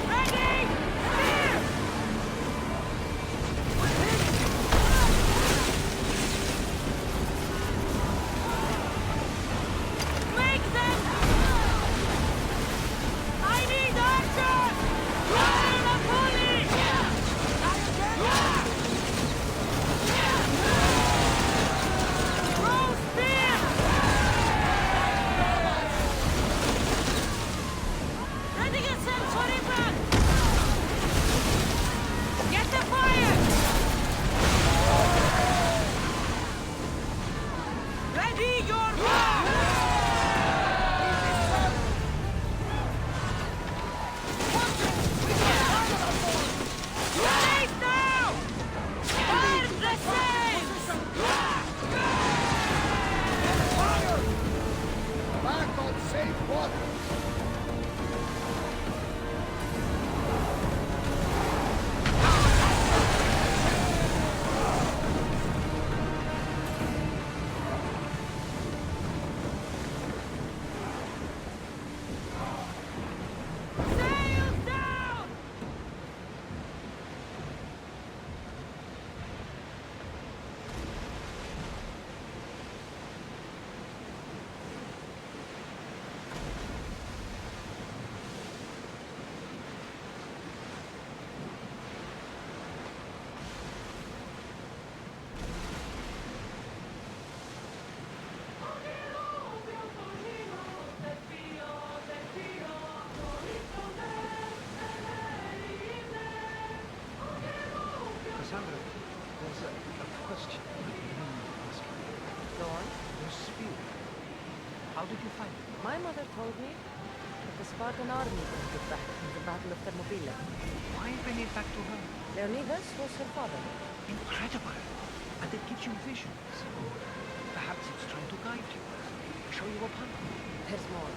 Ready! Clear! Make them! I need action! Fire the pulley! Throw spear! Ready yourself for impact! Get the fire! Ready your bow! Right now! Fire the sails! Fire! Back on safe water! Sails down! Cassandra, there's a question I need to ask you. Go on. Your spear. How did you find it? My mother told me that the Spartan army brought it back from the Battle of Thermopylae. Why bring it back to her? Leonidas was her father. Incredible. And it gives you visions. Perhaps it's trying to guide you. Show you a path. There's more.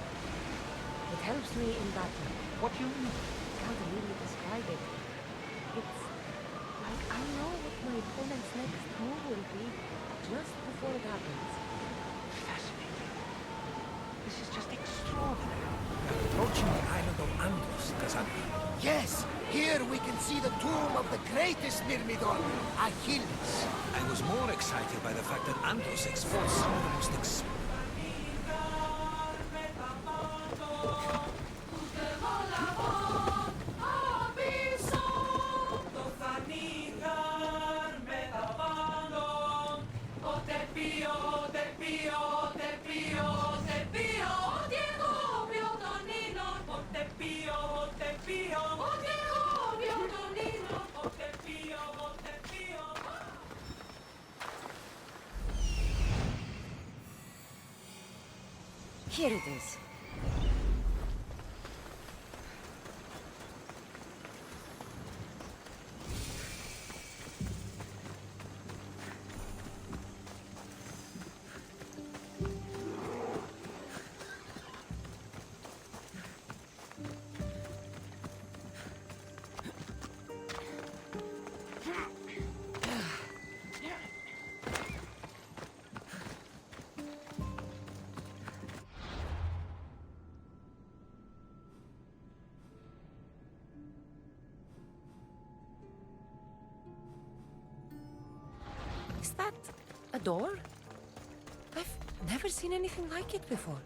It helps me in battle. What do you mean? Can't really describe it. It's like I know what my opponent's next move will be just before it happens. Fascinating. This is just extraordinary. Approaching the island of Andros, Cassandra. Yes! Here we can see the tomb of the greatest Myrmidon, Achilles. I was more excited by the fact that Andros exports some of the most Here it is. that a door? I've never seen anything like it before.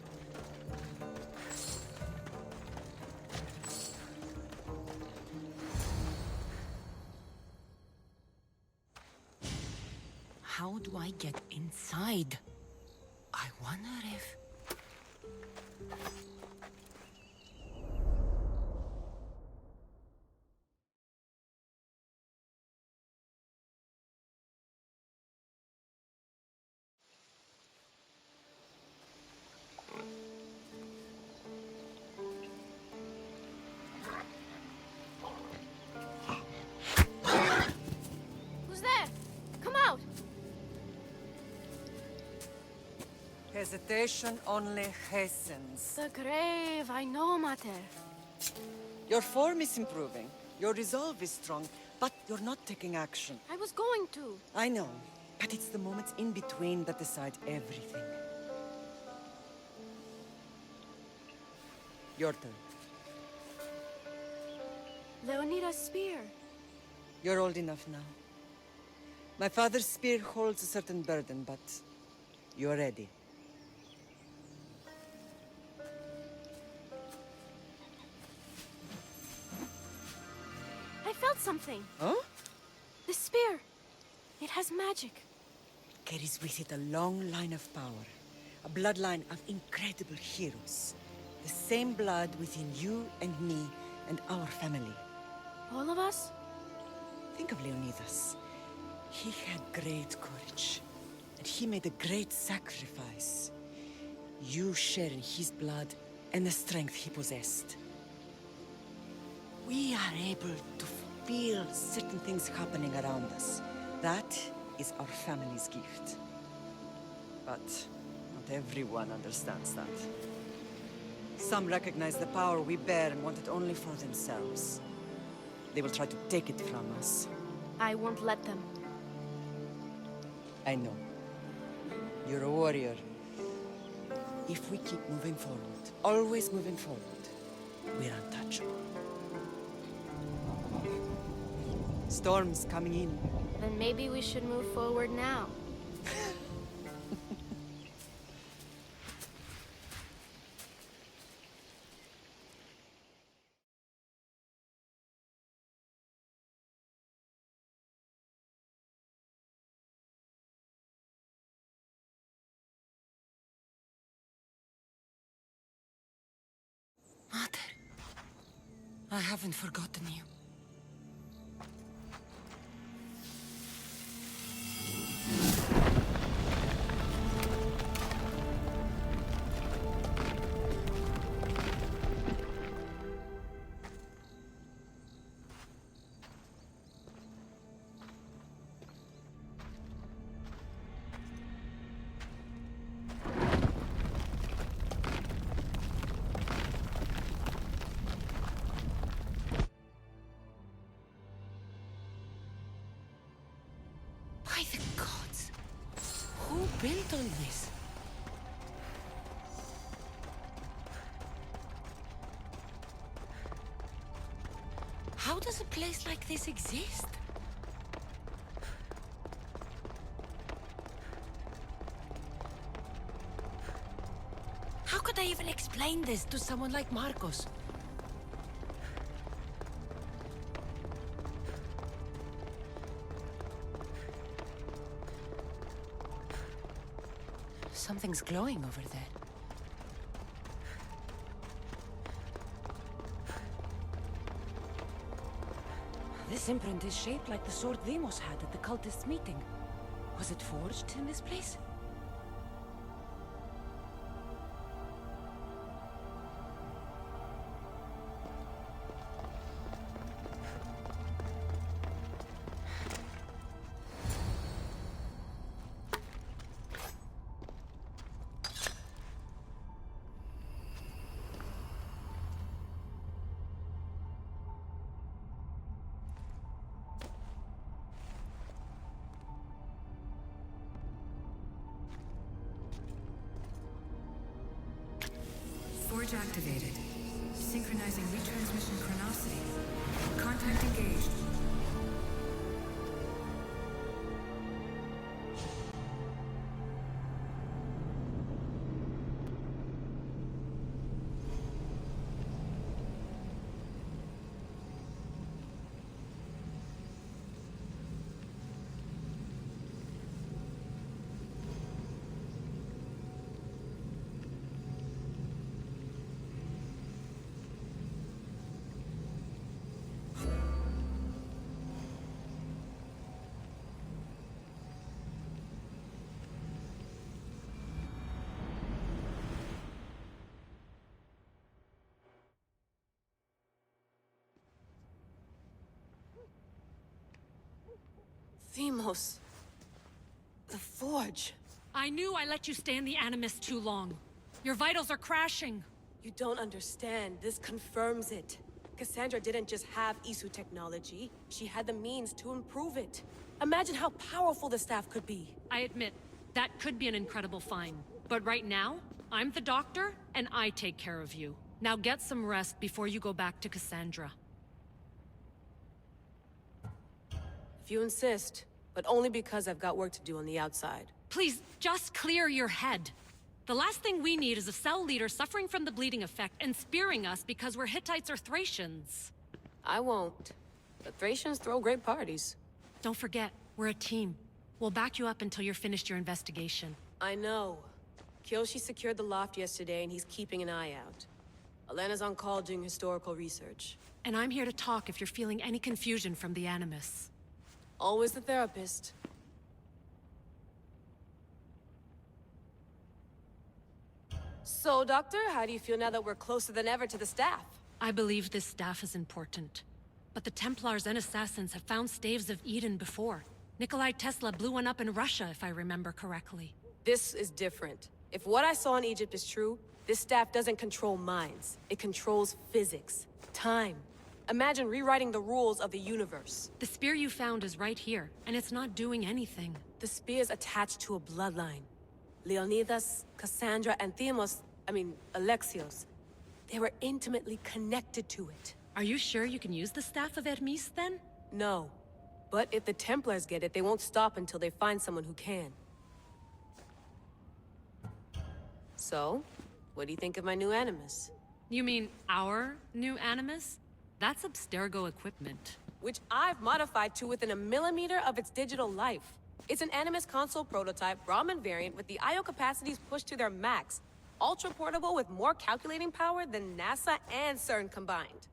How do I get inside? I wonder if... Who's there? Come out! Hesitation only hastens. The grave, I know, Mater. Your form is improving. Your resolve is strong, but you're not taking action. I was going to. I know, but it's the moments in between that decide everything. Your turn. Leonida's spear. You're old enough now. My father's spear holds a certain burden, but you're ready. I felt something. Huh? The spear. It has magic. Carries with it a long line of power. A bloodline of incredible heroes. The same blood within you and me and our family. All of us? Think of Leonidas. He had great courage. And he made a great sacrifice. You share in his blood and the strength he possessed. We are able to feel certain things happening around us. That is our family's gift. But not everyone understands that. Some recognize the power we bear and want it only for themselves. They will try to take it from us. I won't let them. I know. You're a warrior. If we keep moving forward, always moving forward, we're untouchable. Storm's coming in. Then maybe we should move forward now. Mater, I haven't forgotten you. By the gods! Who built all this? How does a place like this exist? How could I even explain this to someone like Marcos? Something's glowing over there. This imprint is shaped like the sword Demos had at the cultists' meeting. Was it forged in this place? Forge activated. Synchronizing retransmission chronicity. Contact engaged. Themos. The Forge. I knew I let you stay in the Animus too long. Your vitals are crashing. You don't understand. This confirms it. Cassandra didn't just have Isu technology. She had the means to improve it. Imagine how powerful the staff could be. I admit, that could be an incredible find. But right now, I'm the doctor, and I take care of you. Now get some rest before you go back to Cassandra. If you insist, but only because I've got work to do on the outside. Please, just clear your head. The last thing we need is a cell leader suffering from the bleeding effect and spearing us because we're Hittites or Thracians. I won't. The Thracians throw great parties. Don't forget, we're a team. We'll back you up until you're finished your investigation. I know. Kyoshi secured the loft yesterday and he's keeping an eye out. Elena's on call doing historical research. And I'm here to talk if you're feeling any confusion from the Animus. Always the therapist. So, Doctor, how do you feel now that we're closer than ever to the staff? I believe this staff is important. But the Templars and Assassins have found staves of Eden before. Nikolai Tesla blew one up in Russia, if I remember correctly. This is different. If what I saw in Egypt is true, this staff doesn't control minds. It controls physics, time. Imagine rewriting the rules of the universe. The spear you found is right here, and it's not doing anything. The spear's attached to a bloodline. Leonidas, Cassandra, and Alexios. They were intimately connected to it. Are you sure you can use the Staff of Hermes, then? No. But if the Templars get it, they won't stop until they find someone who can. So, what do you think of my new Animus? You mean our new Animus? That's Abstergo equipment. Which I've modified to within a millimeter of its digital life. It's an Animus console prototype, Brahmin variant with the I/O capacities pushed to their max. Ultra portable with more calculating power than NASA and CERN combined.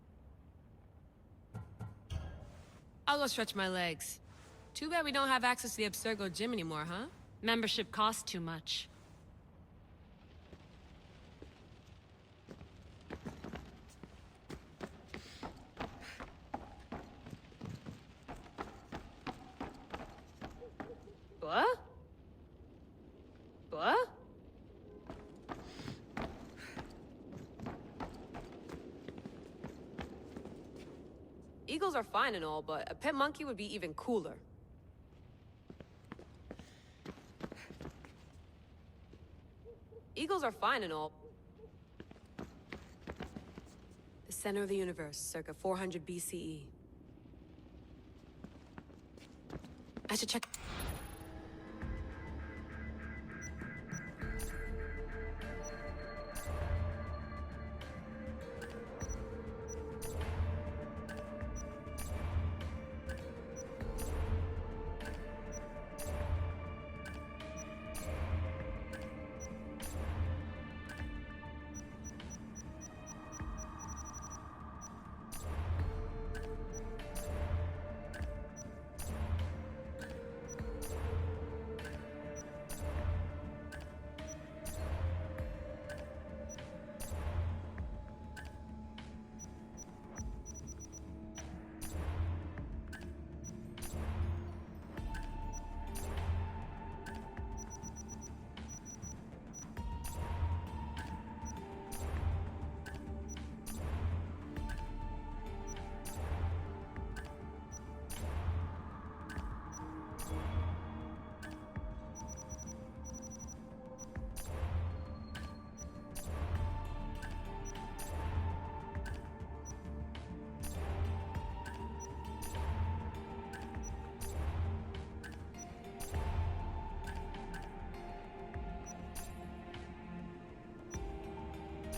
I'll go stretch my legs. Too bad we don't have access to the Abstergo gym anymore, huh? Membership costs too much. What? What? Eagles are fine and all, but a pet monkey would be even cooler. Eagles are fine and all. The center of the universe, circa 400 BCE. I should check.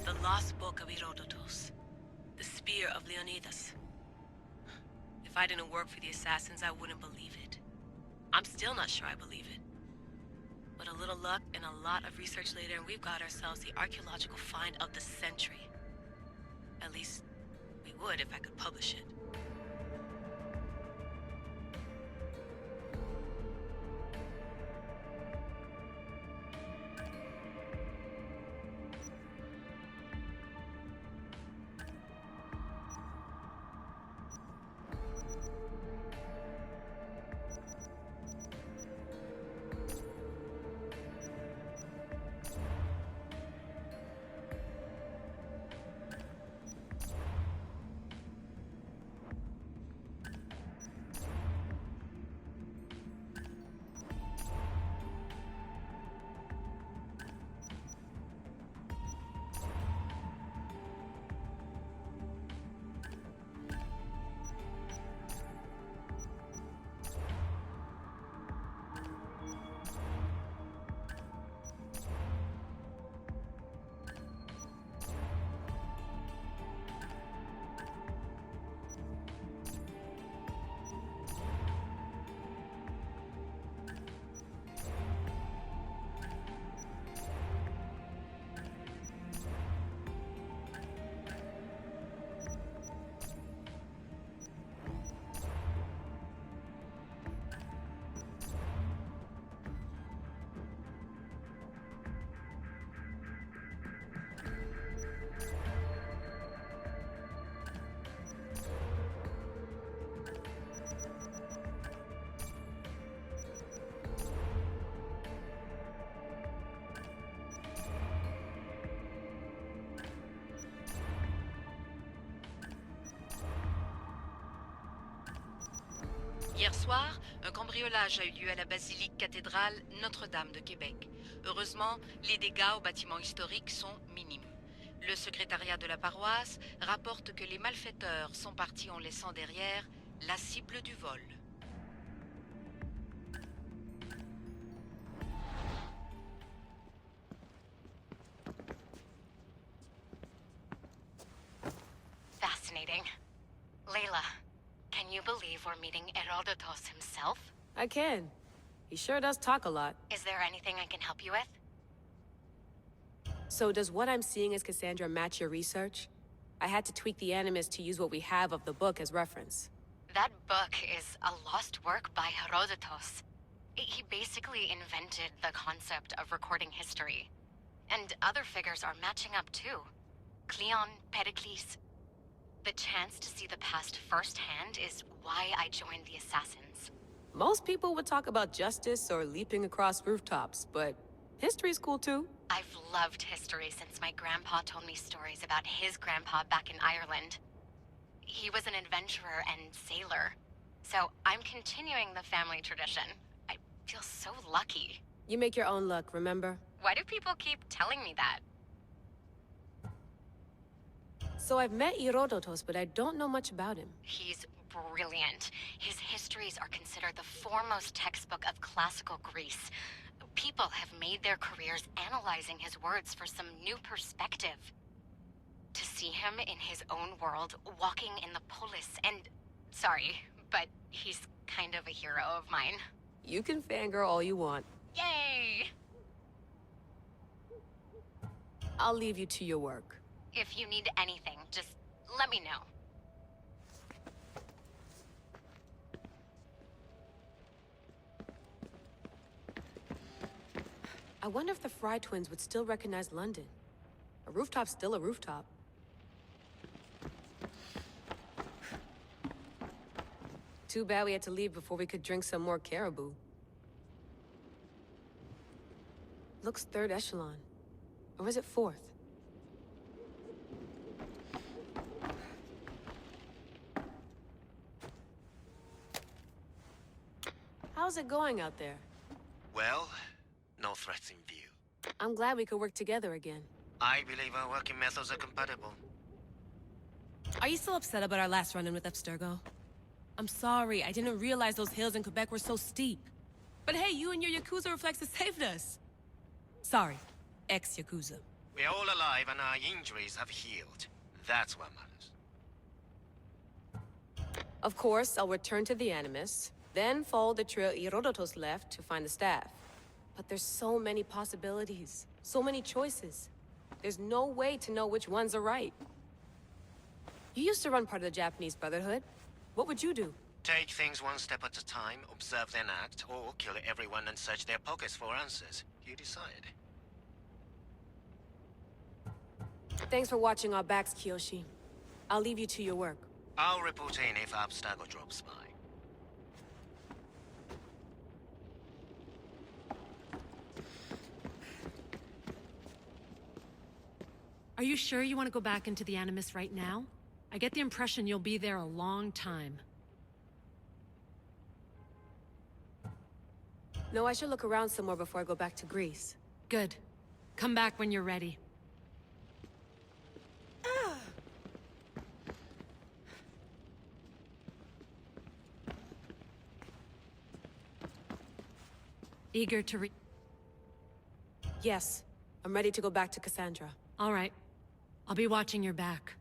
The lost book of Herodotus. The spear of Leonidas. If I didn't work for the Assassins, I wouldn't believe it. I'm still not sure I believe it. But a little luck and a lot of research later, and we've got ourselves the archaeological find of the century. At least, we would if I could publish it. Hier soir, un cambriolage a eu lieu à la basilique cathédrale Notre-Dame de Québec. Heureusement, les dégâts au bâtiment historique sont minimes. Le secrétariat de la paroisse rapporte que les malfaiteurs sont partis en laissant derrière la cible du vol. Fascinating. Layla, can you believe we're meeting Herodotus himself? I can. He sure does talk a lot. Is there anything I can help you with? So does what I'm seeing as Cassandra match your research? I had to tweak the Animus to use what we have of the book as reference. That book is a lost work by Herodotus. He basically invented the concept of recording history. And other figures are matching up too. Cleon, Pericles. The chance to see the past firsthand is why I joined the Assassins. Most people would talk about justice or leaping across rooftops, but history's cool too. I've loved history since my grandpa told me stories about his grandpa back in Ireland. He was an adventurer and sailor. So I'm continuing the family tradition. I feel so lucky. You make your own luck, remember? Why do people keep telling me that? So I've met Herodotus, but I don't know much about him. He's brilliant. His histories are considered the foremost textbook of classical Greece. People have made their careers analyzing his words for some new perspective. To see him in his own world, walking in the polis, and... Sorry, but he's kind of a hero of mine. You can fangirl all you want. Yay! I'll leave you to your work. If you need anything, just let me know. I wonder if the Fry twins would still recognize London. A rooftop's still a rooftop. Too bad we had to leave before we could drink some more caribou. Looks third echelon. Or is it fourth? How's it going out there? Well, no threats in view. I'm glad we could work together again. I believe our working methods are compatible. Are you still upset about our last run-in with Abstergo? I'm sorry, I didn't realize those hills in Quebec were so steep. But hey, you and your Yakuza reflexes saved us. Sorry, ex-Yakuza. We're all alive and our injuries have healed. That's what matters. Of course, I'll return to the Animus, then follow the trail Herodotus left to find the staff. But there's so many possibilities, so many choices. There's no way to know which ones are right. You used to run part of the Japanese Brotherhood. What would you do? Take things one step at a time, observe then act, or kill everyone and search their pockets for answers. You decide. Thanks for watching our backs, Kiyoshi. I'll leave you to your work. I'll report in if Abstergo drops by. Are you sure you want to go back into the Animus right now? I get the impression you'll be there a long time. No, I should look around some more before I go back to Greece. Good. Come back when you're ready. Eager to Yes. I'm ready to go back to Cassandra. All right. I'll be watching your back.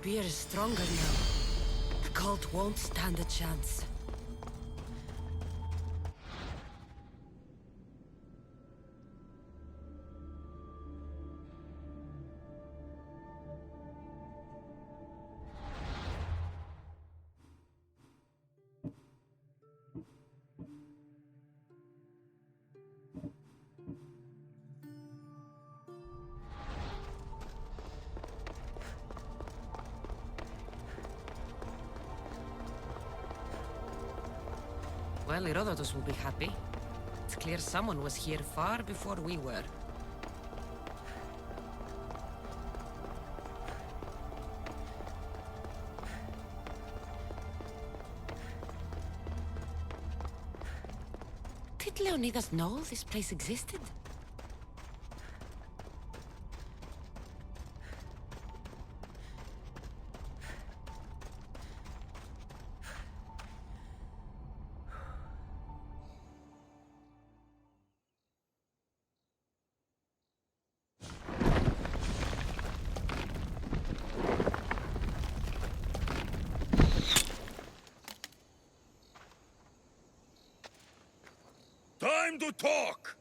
spear is stronger now. The cult won't stand a chance. Well, Herodotus will be happy. It's clear someone was here far before we were. Did Leonidas know this place existed? Time to talk!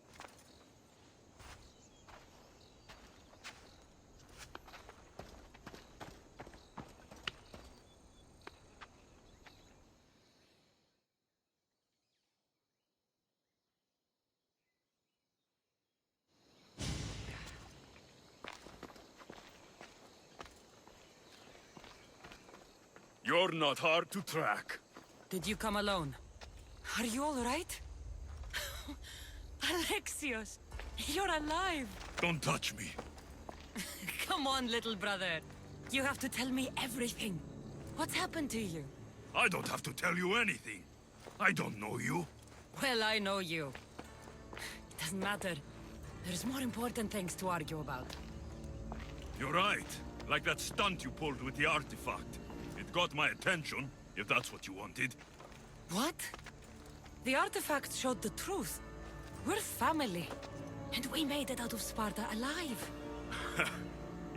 You're not hard to track. Did you come alone? Are you all right? Alexios, you're alive! Don't touch me. Come on, little brother. You have to tell me everything. What's happened to you? I don't have to tell you anything. I don't know you. Well, I know you. It doesn't matter. There's more important things to argue about. You're right. Like that stunt you pulled with the artifact. It got my attention, if that's what you wanted. What? The artifact showed the truth. We're family. And we made it out of Sparta alive.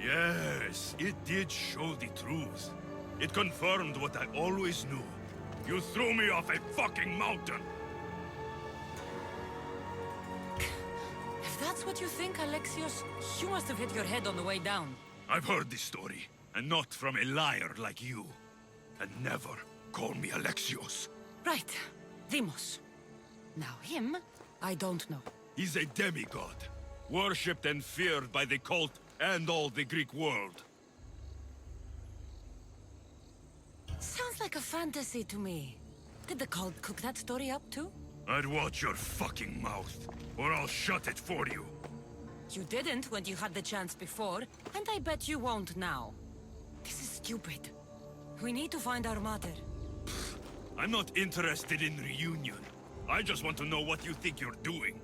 Yes, it did show the truth. It confirmed what I always knew. You threw me off a fucking mountain! If that's what you think, Alexios, you must have hit your head on the way down. I've heard this story, and not from a liar like you. And never call me Alexios. Right. Deimos. Now him, I don't know. He's a demigod, worshipped and feared by the cult and all the Greek world. Sounds like a fantasy to me. Did the cult cook that story up too? I'd watch your fucking mouth, or I'll shut it for you. You didn't when you had the chance before, and I bet you won't now. This is stupid. We need to find our mother. I'm not interested in reunion. I just want to know what you think you're doing.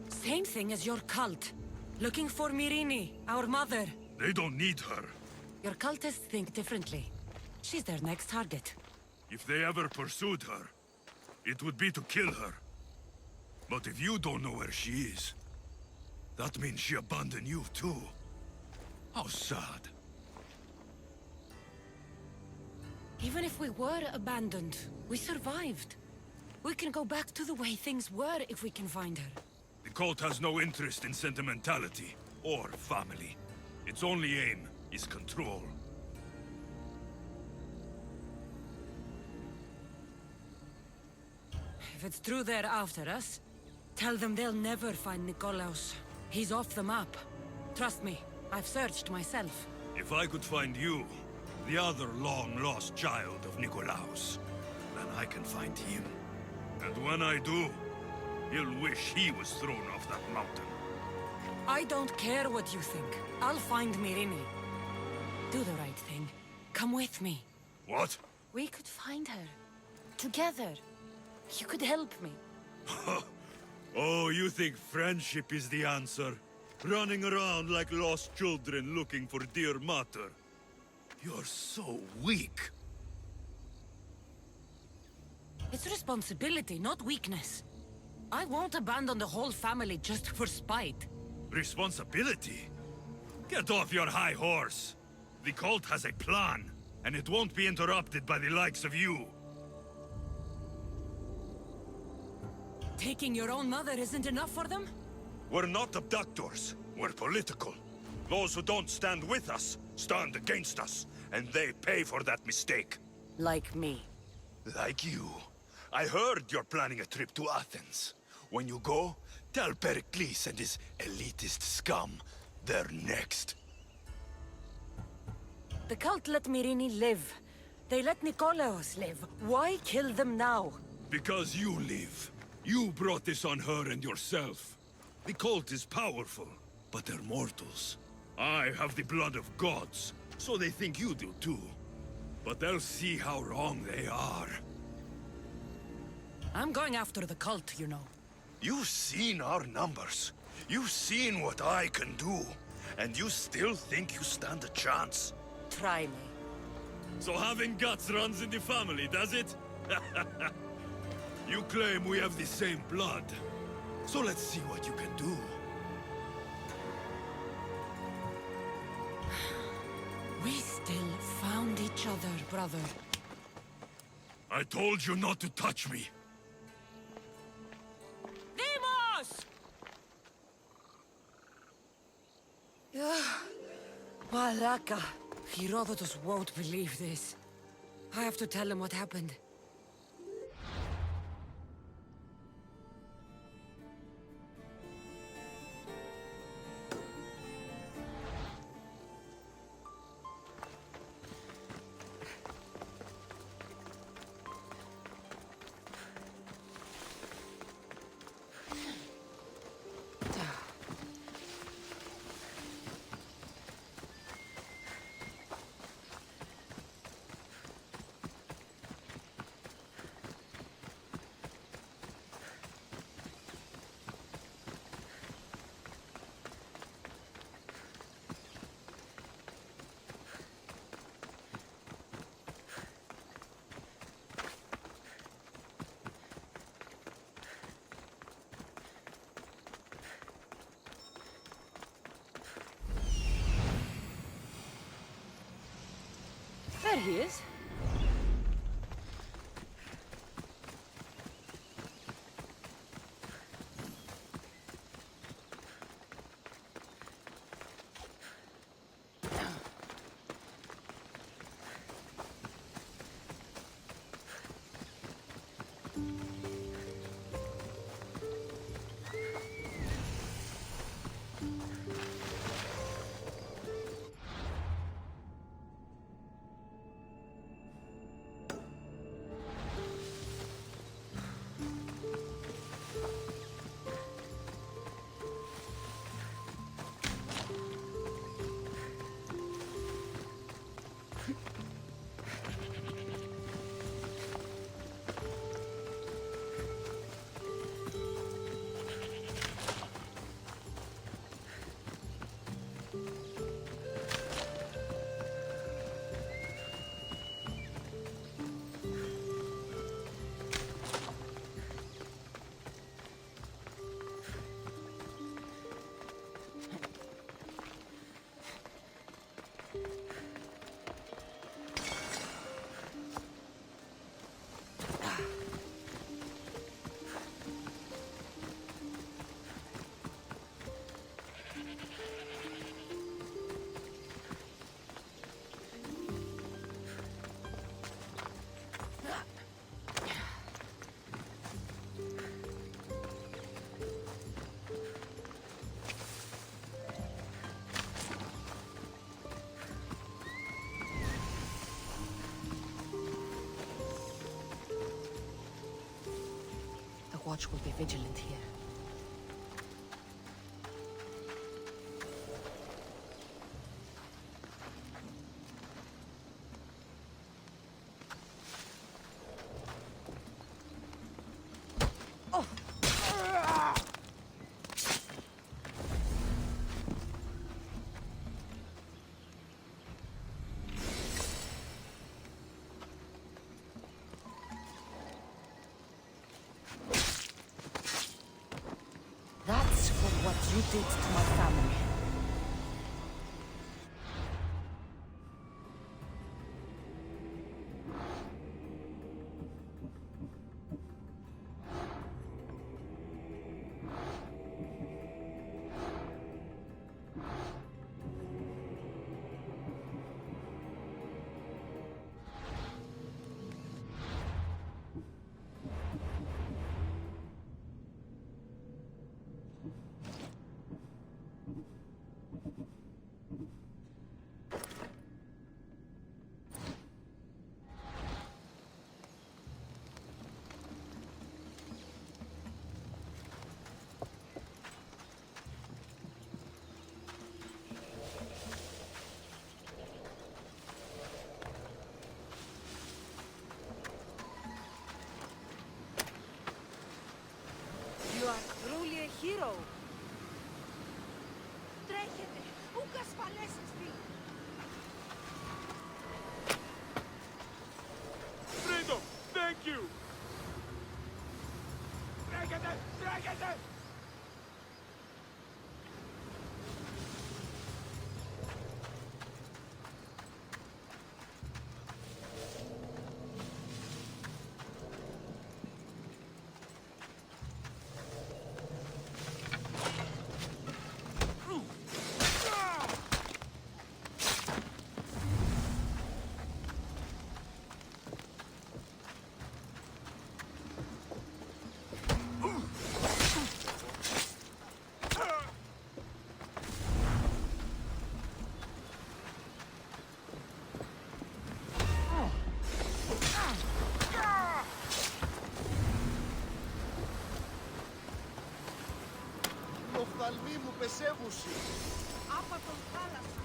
Same thing as your cult. Looking for Myrine, our mother. They don't need her. Your cultists think differently. She's their next target. If they ever pursued her, it would be to kill her. But if you don't know where she is, that means she abandoned you too. How sad. Even if we were abandoned, we survived. We can go back to the way things were if we can find her. The cult has no interest in sentimentality or family. Its only aim is control. If it's true they're after us, tell them they'll never find Nikolaos. He's off the map. Trust me, I've searched myself. If I could find you, the other long-lost child of Nikolaos, then I can find him. And when I do, he'll wish he was thrown off that mountain. I don't care what you think. I'll find Myrine. Do the right thing. Come with me. What? We could find her. Together. You could help me. Oh, you think friendship is the answer? Running around like lost children looking for dear mother. You're so weak. It's responsibility, not weakness. I won't abandon the whole family just for spite. Responsibility? Get off your high horse. The cult has a plan. And it won't be interrupted by the likes of you. Taking your own mother isn't enough for them? We're not abductors. We're political. Those who don't stand with us, stand against us. And they pay for that mistake. Like me. Like you. I heard you're planning a trip to Athens. When you go, tell Pericles and his elitist scum they're next. The cult let Myrrine live. They let Nikolaos live. Why kill them now? Because you live. You brought this on her and yourself. The cult is powerful, but they're mortals. I have the blood of gods, so they think you do too. But they'll see how wrong they are. I'm going after the cult, you know. You've seen our numbers. You've seen what I can do. And you still think you stand a chance? Try me. So having guts runs in the family, does it? You claim we have the same blood. So let's see what you can do. We still found each other, brother. I told you not to touch me. Demos! Malaka. Herodotus won't believe this. I have to tell him what happened. There he is. The watch will be vigilant here. That's for what you did to my family. hero. Τρέχετε! Ούκ ασφαλέσεστη! Freedom! Thank you! Τρέχετε! Τρέχετε! Οφθαλμοί μου πεσεύουσι. Άπα τον θάλασσα.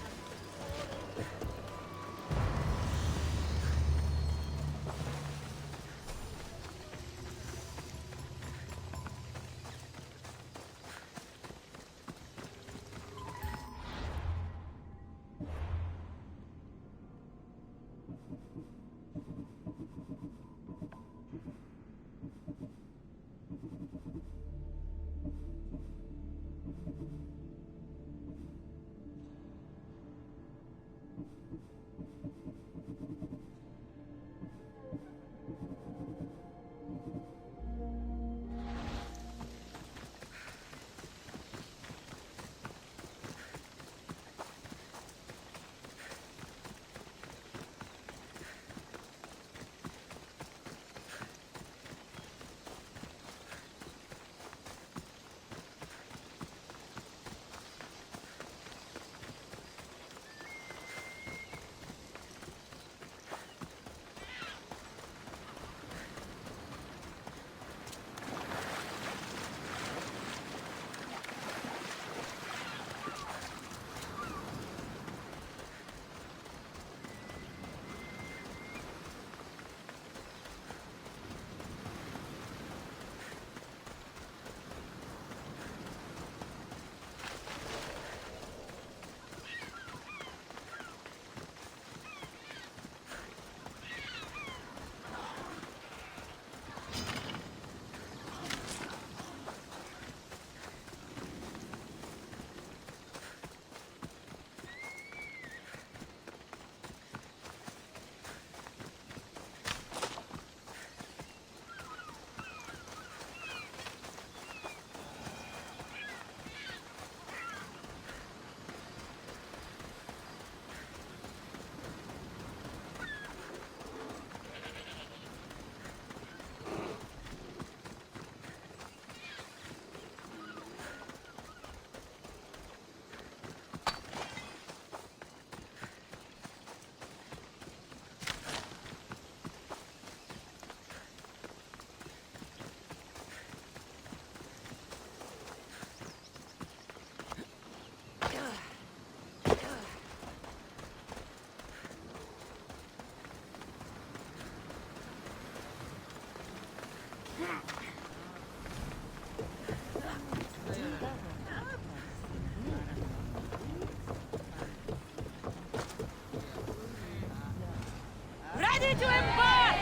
Ready to embark!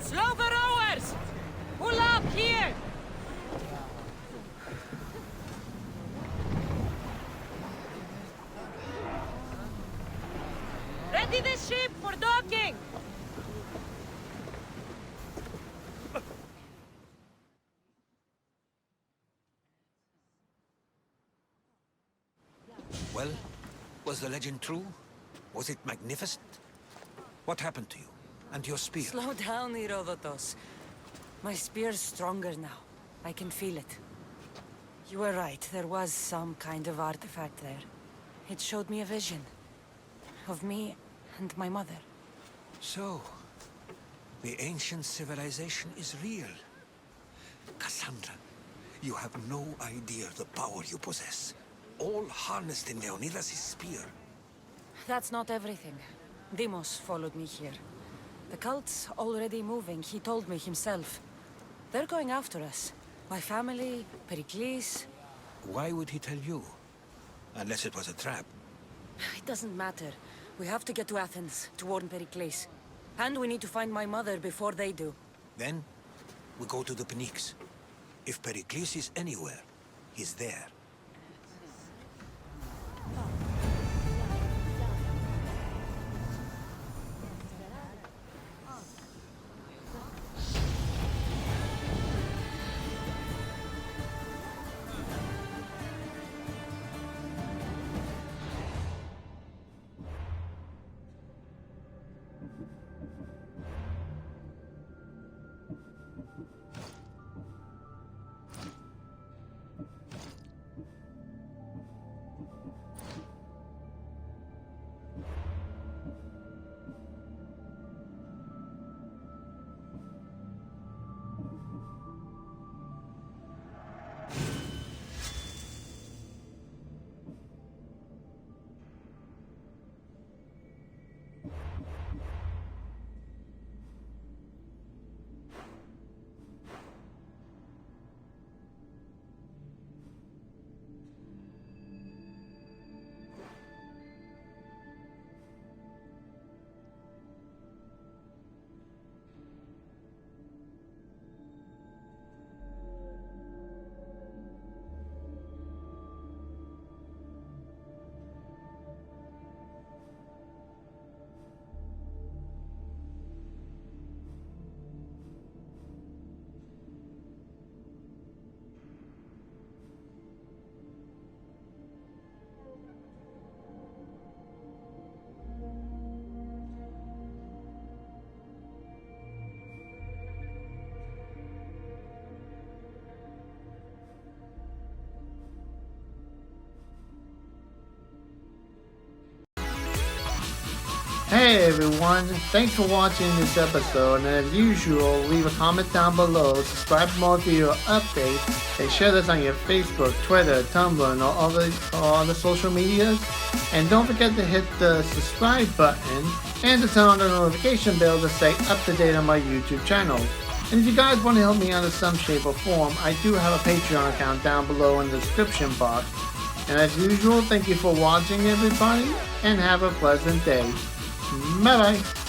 Slow the rowers! Pull up here! Ready the ship for docking! Well, was the legend true? Was it magnificent? What happened to you? And your spear? Slow down, Herodotos. My spear's stronger now. I can feel it. You were right, there was some kind of artifact there. It showed me a vision. Of me and my mother. So, the ancient civilization is real. Cassandra, you have no idea the power you possess. All harnessed in Leonidas' spear. That's not everything. Deimos followed me here. The cult's already moving, he told me himself. They're going after us. My family, Pericles. Why would he tell you? Unless it was a trap. It doesn't matter. We have to get to Athens to warn Pericles. And we need to find my mother before they do. Then, we go to the Pnyx. If Pericles is anywhere, he's there. Hey everyone, thanks for watching this episode, and as usual, leave a comment down below, subscribe for more video updates, and share this on your Facebook, Twitter, Tumblr, and all other social medias. And don't forget to hit the subscribe button and to turn on the notification bell to stay up to date on my YouTube channel. And if you guys want to help me out in some shape or form, I do have a Patreon account down below in the description box. And as usual, thank you for watching everybody, and have a pleasant day. Bye bye.